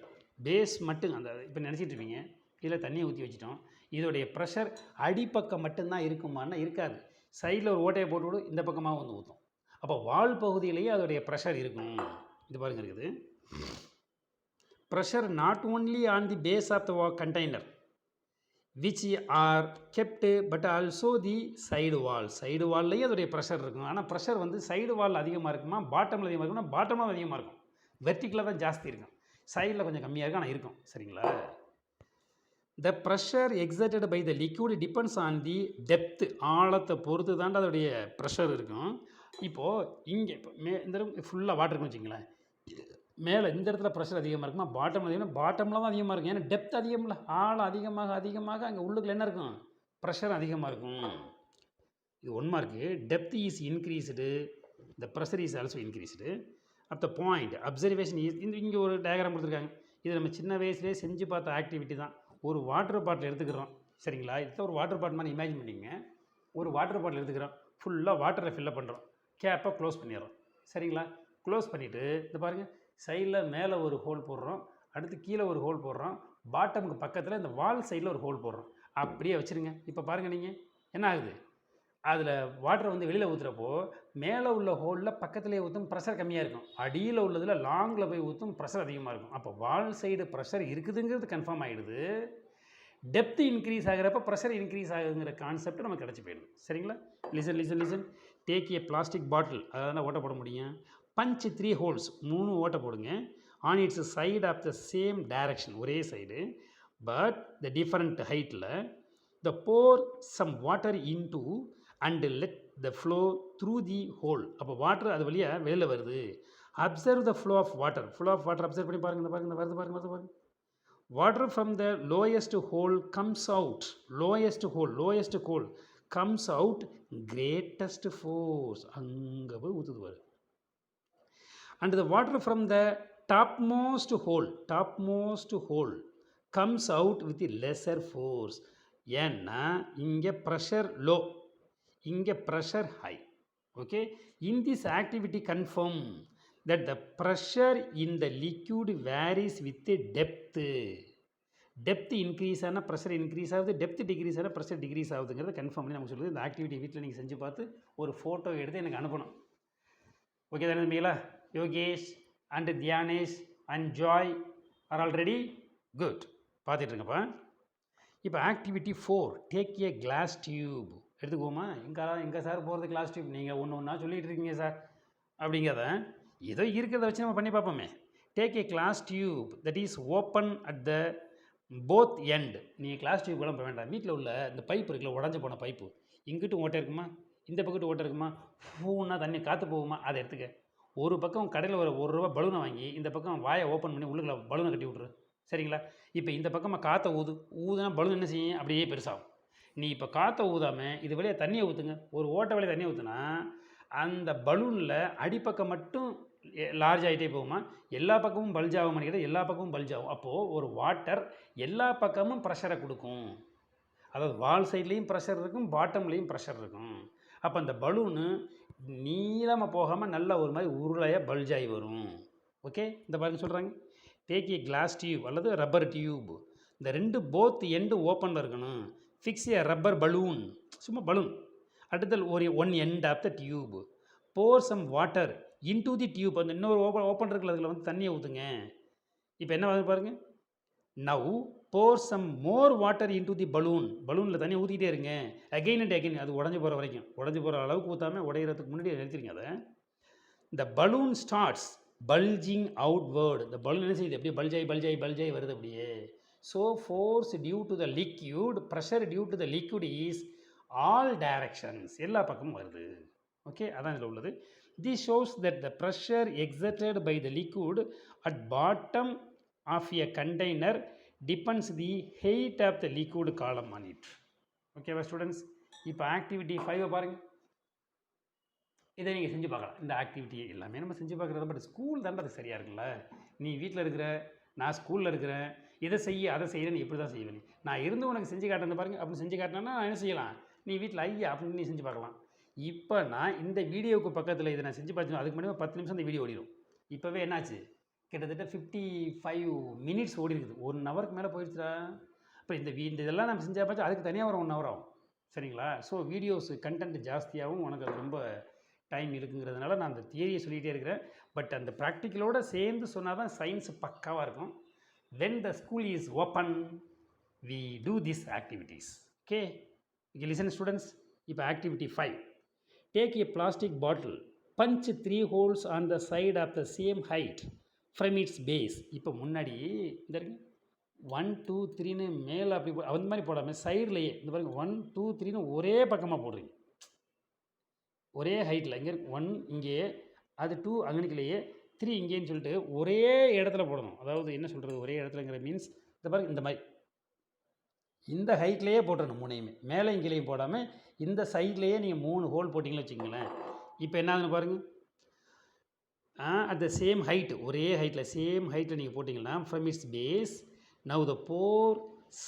Base மட்டும் அந்த இப்போ நினச்சிட்டு இருப்பீங்க இதில் தண்ணியை ஊற்றி வச்சிட்டோம், இதோடைய ப்ரெஷர் அடிப்பக்கம் மட்டும்தான் இருக்குமான்னா இருக்காது. சைடில் ஒரு ஓட்டையை போட்டு விடு, இந்த பக்கமாக வந்து ஊற்றும். அப்போ வால் பகுதியிலேயே அதோடைய ப்ரெஷர் இருக்கும். இது பாருங்க இருக்குது. Pressure not only on the base of the container which are kept but also the side wall. Side வால்லையும் அதோடைய ப்ரெஷர் இருக்கும். ஆனால் ப்ரெஷர் வந்து சைடு வால் அதிகமாக இருக்குமா, பாட்டமில் அதிகமாக இருக்கும்னா பாட்டமில் அதிகமாக இருக்கும். வெர்டிக்கலாக தான் ஜாஸ்தி இருக்கும், சைடில் கொஞ்சம் கம்மியாக இருக்கும், ஆனால் இருக்கும். சரிங்களா? The pressure exerted by the liquid depends on the depth. ஆழத்தை பொறுத்து தாண்டா அதோடைய ப்ரெஷர் இருக்கும். இப்போது இங்கே இப்போ இந்த ஃபுல்லாக வாட்டர் இருக்குன்னு வச்சிங்களேன், மேலே இந்த இடத்துல ப்ரெஷர் அதிகமாக இருக்குமா, பாட்டமில் அதிகமாக, பாட்டமில் தான் அதிகமாக இருக்கும். ஏன்னா டெப்த் அதிகமில்ல, ஆழம் அதிகமாக அதிகமாக அங்கே உள்ளுக்குள்ள என்ன இருக்கும், ப்ரெஷர் அதிகமாக இருக்கும். இது 1 mark. Depth is increased, the pressure is also increased at the point observation is. இங்கே ஒரு டயக்ராம் கொடுத்துருக்காங்க. இது நம்ம சின்ன வயசுலேயே செஞ்சு பார்த்த ஆக்டிவிட்டி தான். ஒரு வாட்டர் பாட்டில் எடுத்துக்கிறோம், சரிங்களா? இது ஒரு வாட்டர் பாட்டில் மாதிரி இமேஜின் பண்ணிங்க. ஒரு வாட்டர் பாட்டில் எடுத்துக்கிறோம், ஃபுல்லாக வாட்டரை ஃபில்லப் பண்ணுறோம், கேப்பை க்ளோஸ் பண்ணிடுறோம், சரிங்களா? க்ளோஸ் பண்ணிவிட்டு இது பாருங்கள், சைடில் மேலே ஒரு ஹோல் போடுறோம், அடுத்து கீழே ஒரு ஹோல் போடுறோம், பாட்டமுக்கு பக்கத்தில் இந்த வால் சைடில் ஒரு ஹோல் போடுறோம். அப்படியே வச்சுருங்க. இப்போ பாருங்கள் நீங்கள் என்ன ஆகுது, அதில் வாட்டரை வந்து வெளியில் ஊற்றுறப்போ மேலே உள்ள ஹோலில் பக்கத்துலேயே ஊற்றும் ப்ரெஷர் கம்மியாக இருக்கும், அடியில் உள்ளதில் லாங்கில் போய் ஊற்றும் ப்ரெஷர் அதிகமாக இருக்கும். அப்போ வால் சைடு ப்ரெஷர் இருக்குதுங்கிறது கன்ஃபார்ம் ஆகிடுது. டெப்த்து இன்க்ரீஸ் ஆகிறப்ப ப்ரெஷர் இன்க்ரீஸ் ஆகுதுங்கிற கான்செப்ட் நமக்கு கிடச்சி போயிடுது. சரிங்களா? Listen. Take a plastic bottle, அதாவது ஓட்ட போட முடியும். பஞ்ச் 3 ஹோல்ஸ், 3 ஓட்டை போடுங்க. On its side of the same direction, ஒரே சைடு பட் த டிஃபரண்ட் ஹைட்டில். The pour some water into and let the flow through the hole. அப்போ வாட்டர் அது வழியாக வெளியில் வருது. Observe the flow of water. Observe பண்ணி பாருங்கள். இந்த வருது பாருங்கள். Water from the lowest hole comes out. Lowest hole comes out greatest force, அங்கே போய் ஊற்றுது பாரு. And the water from the topmost whole comes out with lesser force. ஏன்னா இங்கே ப்ரெஷர் லோ, இங்கே pressure high. Okay, in this activity confirm that the pressure in the liquid varies with the depth. Depth increase ஆனால் pressure increase ஆகுது, depth degrees ஆனால் pressure degrees ஆகுதுங்கிறத confirm பண்ணி நமக்கு சொல்லுது. இந்த ஆக்டிவிட்டி வீட்டில் நீங்கள் செஞ்சு பார்த்து ஒரு ஃபோட்டோ எடுத்து எனக்கு அனுப்பணும். ஓகே தானே தம்பிங்களா? Yogesh and Dhyanesh and Joy are already good. பார்த்துட்ருங்கப்பா. இப்போ activity 4, take a glass tube. எடுத்துக்குவோமா? எங்கே சார் போகிறது கிளாஸ் டியூப்? நீங்கள் ஒன்றா சொல்லிகிட்டு இருக்கீங்க சார் அப்படிங்கிறத ஏதோ இருக்கிறத வச்சு நம்ம பண்ணி பார்ப்போமே. Take a glass tube that is open at the both end. நீங்கள் கிளாஸ் டியூப்லாம் போக வேண்டாம். வீட்டில் உள்ள இந்த பைப் இருக்குல்ல, உடஞ்சி போன பைப்பு, இங்கிட்டும் ஓட்டை இருக்குமா, இந்த பக்கத்து ஓட்டை இருக்குமா, பூன்னா தண்ணி காற்று போகுமா, அதை எடுத்துக்க. ஒரு பக்கம் கடையில் ஒரு ₹1 பலூனை வாங்கி இந்த பக்கம் வாயை ஓப்பன் பண்ணி உள்ளுக்குள்ள பலூனை கட்டி விட்ரு, சரிங்களா? இப்போ இந்த பக்கமாக காற்றை ஊதுனா பலூன் என்ன செய்யும், அப்படியே பெருசாகும். நீ இப்போ காற்றை ஊதாமல் இது வழியாக தண்ணியை ஊற்றுங்க. ஒரு ஓட்டை வழியாக தண்ணியை ஊற்றுனா அந்த பலூனில் அடிப்பக்கம் மட்டும் லார்ஜ் ஆகிட்டே போகுமா, எல்லா பக்கமும் பல்ஜ் ஆகும் கேட்டால் எல்லா பக்கமும் பல்ஜ் ஆகும். அப்போது ஒரு வாட்டர் எல்லா பக்கமும் ப்ரெஷரை கொடுக்கும். அதாவது வால் சைட்லேயும் ப்ரெஷர் இருக்கும், பாட்டம்லேயும் ப்ரெஷர் இருக்கும். அப்போ அந்த பலூனு நீளமாக போகாமல் நல்லா ஒரு மாதிரி உருளையாக பல்ஜ் ஆகி வரும். ஓகே, இந்த பாருங்க சொல்கிறாங்க. டேக் ஏ கிளாஸ் டியூப் அல்லது ரப்பர் டியூப். இந்த 2 போத் எண்டு ஓப்பனில் இருக்கணும். ஃபிக்ஸ் ஏ ரப்பர் பலூன், சும்மா பலூன். அடுத்தது ஒரு 1 end of the tube. Pour some water into the tube. அந்த இன்னொரு ஓப்பன் இருக்குல்ல, அதில் வந்து தண்ணியை ஊற்றுங்க. இப்போ என்ன வந்து பாருங்கள். Now pour some more water into the balloon. பலூனில் தண்ணி ஊற்றிக்கிட்டே இருங்க. அகெயின் அண்ட் அகெயின், அது உடஞ்சி போகிற வரைக்கும். உடஞ்சி போகிற அளவுக்கு ஊற்றாமல் உடையிறதுக்கு முன்னாடி நிறுத்திடுங்க அதை. the balloon starts bulging outward. The balloon என்ன செய்யுது அப்படியே பல்ஜாய் வருது அப்படியே. So force due to the liquid, pressure due to the liquid is all directions, எல்லா பக்கமும் வருது. ஓகே, அதான் இதில் உள்ளது. This shows that the pressure exerted by the liquid at bottom of a container depends the height of the liquid column on it. ஓகேவா students? இப்போ activity 5 பாருங்கள். இதை நீங்கள் செஞ்சு பார்க்கலாம். இந்த ஆக்டிவிட்டி எல்லாமே நம்ம செஞ்சு பார்க்குறது. பட் ஸ்கூல் தானே அது சரியாக இருக்குல்ல. நீ வீட்டில் இருக்கிற, நான் ஸ்கூலில் இருக்கிறேன், இதை செய்ய அதை செய்கிறேன், நீ எப்படி தான் செய்வேன்? நான் இருந்து உனக்கு செஞ்சு காட்டுறது பாருங்கள். அப்படின்னு செஞ்சு காட்டினா நான் என்ன செய்யலாம்? நீ வீட்டில் ஐயா அப்படின்னு நீ செஞ்சு பார்க்கலாம். இப்போ நான் இந்த வீடியோவுக்கு பக்கத்தில் இதை நான் செஞ்சு பார்த்தேன். அதுக்கு முன்னாடி 10 நிமிஷம் இந்த வீடியோ ஓடிடும். இப்போவே என்னாச்சு? கிட்டத்தட்ட 55 மினிட்ஸ் ஓடி இருக்குது. 1 ஹவருக்கு மேலே போயிடுச்சுடா. இப்போ இந்த இதெல்லாம் நம்ம செஞ்சால் பார்த்தா அதுக்கு தனியாக ஒரு 1 ஹவர் ஆகும். சரிங்களா? ஸோ வீடியோஸ் கண்டென்ட் ஜாஸ்தியாகவும் உனக்கு அது ரொம்ப டைம் இருக்குங்கிறதுனால நான் அந்த தியரியை சொல்லிகிட்டே இருக்கிறேன். பட் அந்த ப்ராக்டிக்கலோடு சேர்ந்து சொன்னால் தான் சயின்ஸ் பக்காவாக இருக்கும். when the school is open we do these activities. Okay, listen students. இப்போ activity 5. Take a plastic bottle, punch 3 holes on the side of the same height from its base. இப்போ முன்னாடி இந்த இருக்கு 1 2 3ன்னு மேலே அப்படி அந்த மாதிரி போடாமல் சைட்லேயே இந்த பாருங்க 1 2 3ன்னு ஒரே பக்கமாக போடுறீங்க. ஒரே ஹைட்டில் இங்கே 1 இங்கே, அது 2 அங்கனுக்குள்ளேயே, 3 இங்கேன்னு சொல்லிட்டு ஒரே இடத்துல போடணும். அதாவது என்ன சொல்கிறது, ஒரே இடத்துலங்கிற மீன்ஸ் இந்த பாருங்க இந்த மாதிரி இந்த ஹைட்லேயே போட்டுறணும். 3யுமே மேலே இங்கேயும் போடாமல் இந்த சைட்லேயே நீங்கள் 3 ஹோல் போட்டிங்களா வச்சுக்கோங்களேன். இப்போ என்ன ஆகுதுன்னு பாருங்கள். அட் த சேம் ஹைட், ஒரே ஹைட்டில் சேம் ஹைட்டில் நீங்கள் போட்டிங்கன்னா from its base now the pour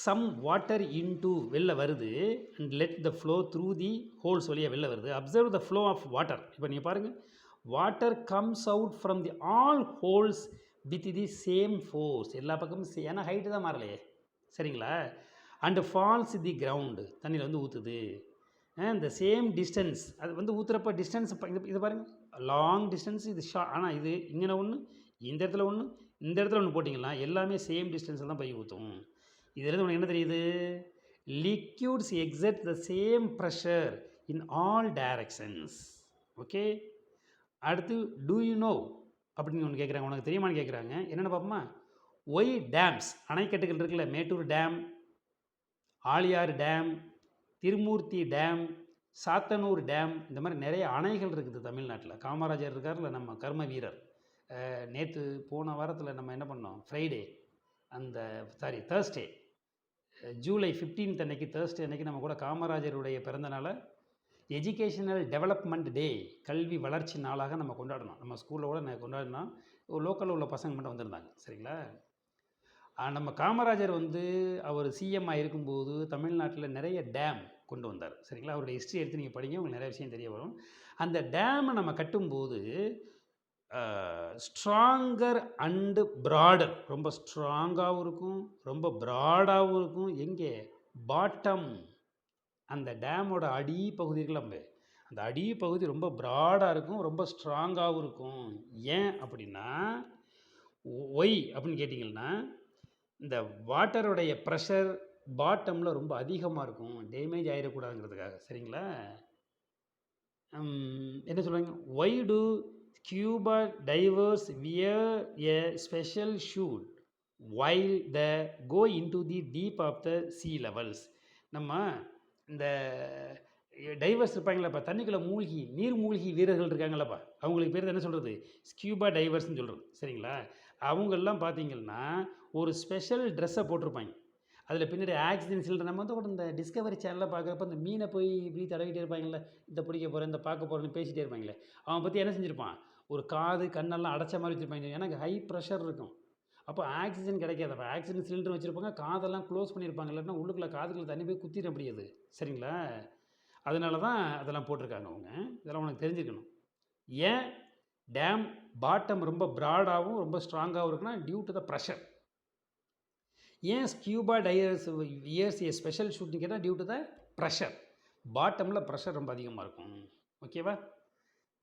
some water into வெளில வருது and let the flow through the holes வழியாக வெளில வருது. Observe the flow of water. இப்போ நீங்கள் பாருங்கள், water comes out from the all holes with the same force. எல்லா பக்கமும் ஏன்னா ஹைட்டு தான் மாறலையே. சரிங்களா? அண்டு ஃபால்ஸ் தி கிரவுண்டு, தண்ணியில் வந்து ஊற்றுது. இந்த சேம் டிஸ்டன்ஸ் அது வந்து ஊற்றுறப்ப டிஸ்டன்ஸ் இது பாருங்கள், லாங் டிஸ்டன்ஸ் இது ஆனால் இது இங்கே ஒன்று, இந்த இடத்துல ஒன்று, இந்த இடத்துல ஒன்று போட்டிங்கன்னா எல்லாமே சேம் டிஸ்டன்ஸில் தான் போய் ஊற்றும். இதில் உனக்கு என்ன தெரியுது? Liquids exert the same pressure in all directions. Okay, அடுத்து டூ யூ நோ அப்படின்னு ஒன்று கேட்குறாங்க. உனக்கு தெரியுமான்னு கேட்குறாங்க. என்னென்னு பார்ப்போமா? ஒய் டேம்ஸ், அணைக்கட்டுகள் இருக்குல்ல, Mettur dam, Aliyar dam, Thirumoorthy dam, Sathanur dam, இந்த மாதிரி நிறைய அணைகள் இருக்குது தமிழ்நாட்டில். காமராஜர் இருக்கார்ல, நம்ம கர்ம வீரர். நேற்று போன வாரத்தில் நம்ம என்ன பண்ணோம், ஃப்ரைடே அந்த தேர்ஸ்டே ஜூலை 15 அன்னைக்கு, தேர்ஸ்டே அன்னைக்கு நம்ம கூட காமராஜருடைய பிறந்தநாளை எஜுகேஷனல் டெவலப்மெண்ட் டே, கல்வி வளர்ச்சி நாளாக நம்ம கொண்டாடணும். நம்ம ஸ்கூலில் கூட கொண்டாடினோம். லோக்கலில் உள்ள பசங்க மட்டும் வந்திருந்தாங்க. சரிங்களா? நம்ம காமராஜர் வந்து அவர் சிஎம்மாக இருக்கும்போது தமிழ்நாட்டில் நிறைய டேம் கொண்டு வந்தார். சரிங்களா? அவருடைய ஹிஸ்ட்ரி எடுத்து நீங்கள் படிங்க, உங்களுக்கு நிறைய விஷயம் தெரிய வரும். அந்த டேமை நம்ம கட்டும்போது ஸ்ட்ராங்கர் அண்டு ப்ராடர், ரொம்ப ஸ்ட்ராங்காகவும் இருக்கும், ரொம்ப ப்ராடாகவும் இருக்கும். எங்கே? பாட்டம், அந்த டேமோட அடிப்பகுதி இருக்குல்ல, அந்த அடிப்பகுதி ரொம்ப ப்ராடாக இருக்கும், ரொம்ப ஸ்ட்ராங்காகவும் இருக்கும். ஏன் அப்படின்னா, ஒய் அப்படின்னு கேட்டிங்கன்னா, இந்த வாட்டருடைய ப்ரெஷர் பாட்டமில் ரொம்ப அதிகமாக இருக்கும், டேமேஜ் ஆகிடக்கூடாதுங்கிறதுக்காக. சரிங்களா? என்ன சொல்லுவாங்க, why do scuba divers wear a special suit while the go into the deep of the sea levels. நம்ம இந்த டைவர்ஸ் இருப்பாங்களப்பா, தண்ணிக்குள்ளே மூழ்கி நீர் மூழ்கி வீரர்கள் இருக்காங்களப்பா, அவங்களுக்கு பேர் என்ன சொல்கிறது, ஸ்கியூபா டைவர்ஸ்ன்னு சொல்கிறது. சரிங்களா? அவங்கெல்லாம் பார்த்தீங்கன்னா ஒரு ஸ்பெஷல் ட்ரெஸ்ஸை போட்டிருப்பாங்க. அதில் பின்னாடி ஆக்சிஜன் சிலிண்டர். நம்ம வந்து கூட இந்த டிஸ்கவரி சேனலில் பார்க்குறப்ப இந்த மீனை போய் இப்படி தடவிட்டே இருப்பாங்களே, இந்த பிடிக்க போகிறேன், இந்த பார்க்க போகிறேன்னு பேசிகிட்டே இருப்பாங்களே, அவன் பற்றி என்ன செஞ்சுருப்பான், ஒரு காது கண்ணெல்லாம் அடைச்ச மாதிரி வச்சுருப்பாங்க. ஏன்னா ஹை ப்ரெஷர் இருக்கும், அப்போ ஆக்சிஜன் கிடைக்காது. அப்போ ஆக்சிஜன் சிலிண்டர் வச்சுருப்பாங்க, காதெல்லாம் க்ளோஸ் பண்ணியிருப்பாங்க, இல்லைன்னா உள்ளுக்குள்ளே காதுக்குள்ளே தண்ணி போய் குத்திட முடியாது. சரிங்களா? அதனால தான் அதெல்லாம் போட்டிருக்காங்க அவங்க. இதெல்லாம் உனக்கு தெரிஞ்சுக்கணும். ஏன் டேம் பாட்டம் ரொம்ப ப்ராடாகவும் ரொம்ப ஸ்ட்ராங்காகவும் இருக்குன்னா டியூ டு த ப்ரெஷர். ஏன் ஸ்கியூபா டைவர்ஸ் இயர்ஸ் ஏ ஸ்பெஷல் ஷூட்டிங் கேட்டால் டியூ டு த ப்ரெஷர். பாட்டமில் ப்ரெஷர் ரொம்ப அதிகமாக இருக்கும். ஓகேவா?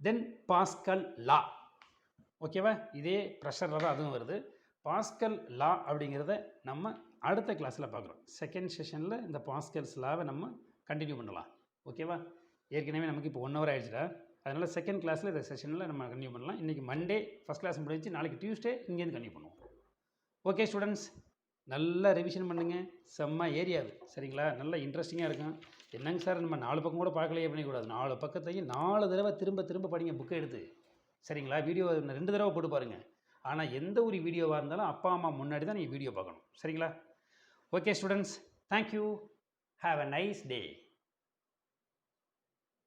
தென் பாஸ்கல் லா. ஓகேவா? இதே ப்ரெஷரில் தான் அதுவும் வருது. பாஸ்கல் லா அப்படிங்கிறத நம்ம அடுத்த கிளாஸில் பார்க்குறோம். செகண்ட் செஷனில் இந்த பாஸ்கல்ஸ் லாவை நம்ம கண்டினியூ பண்ணலாம். ஓகேவா? ஏற்கனவே நமக்கு இப்போ 1 ஹவர் ஆகிடுச்சுடா. அதனால் செகண்ட் கிளாஸில் இந்த செஷனில் நம்ம கன்டினியூ பண்ணலாம். இன்றைக்கி மண்டே ஃபஸ்ட் கிளாஸ் முடிஞ்சு, நாளைக்கு டியூஸ்டே இங்கேருந்து கன்டினியூ பண்ணுவோம். ஓகே ஸ்டூடெண்ட்ஸ், நல்லா ரிவிஷன் பண்ணுங்கள். செம்ம ஏரியாவு சரிங்களா, நல்லா இன்ட்ரெஸ்டிங்காக இருக்கும். என்னங்க சார் நம்ம 4 பக்கம் கூட பார்க்கலையே பண்ணிக்கூடாது. 4 பக்கத்தையும் 4 தடவை திரும்ப படிங்க புக்கை எடுத்து. சரிங்களா, வீடியோ 2 தடவை போட்டு பாருங்கள். ஆனால் எந்த ஒரு வீடியோவாக இருந்தாலும் அப்பா அம்மா முன்னாடி தான் நீங்கள் வீடியோ பார்க்கணும். சரிங்களா? Okay students, thank you. Have a nice day.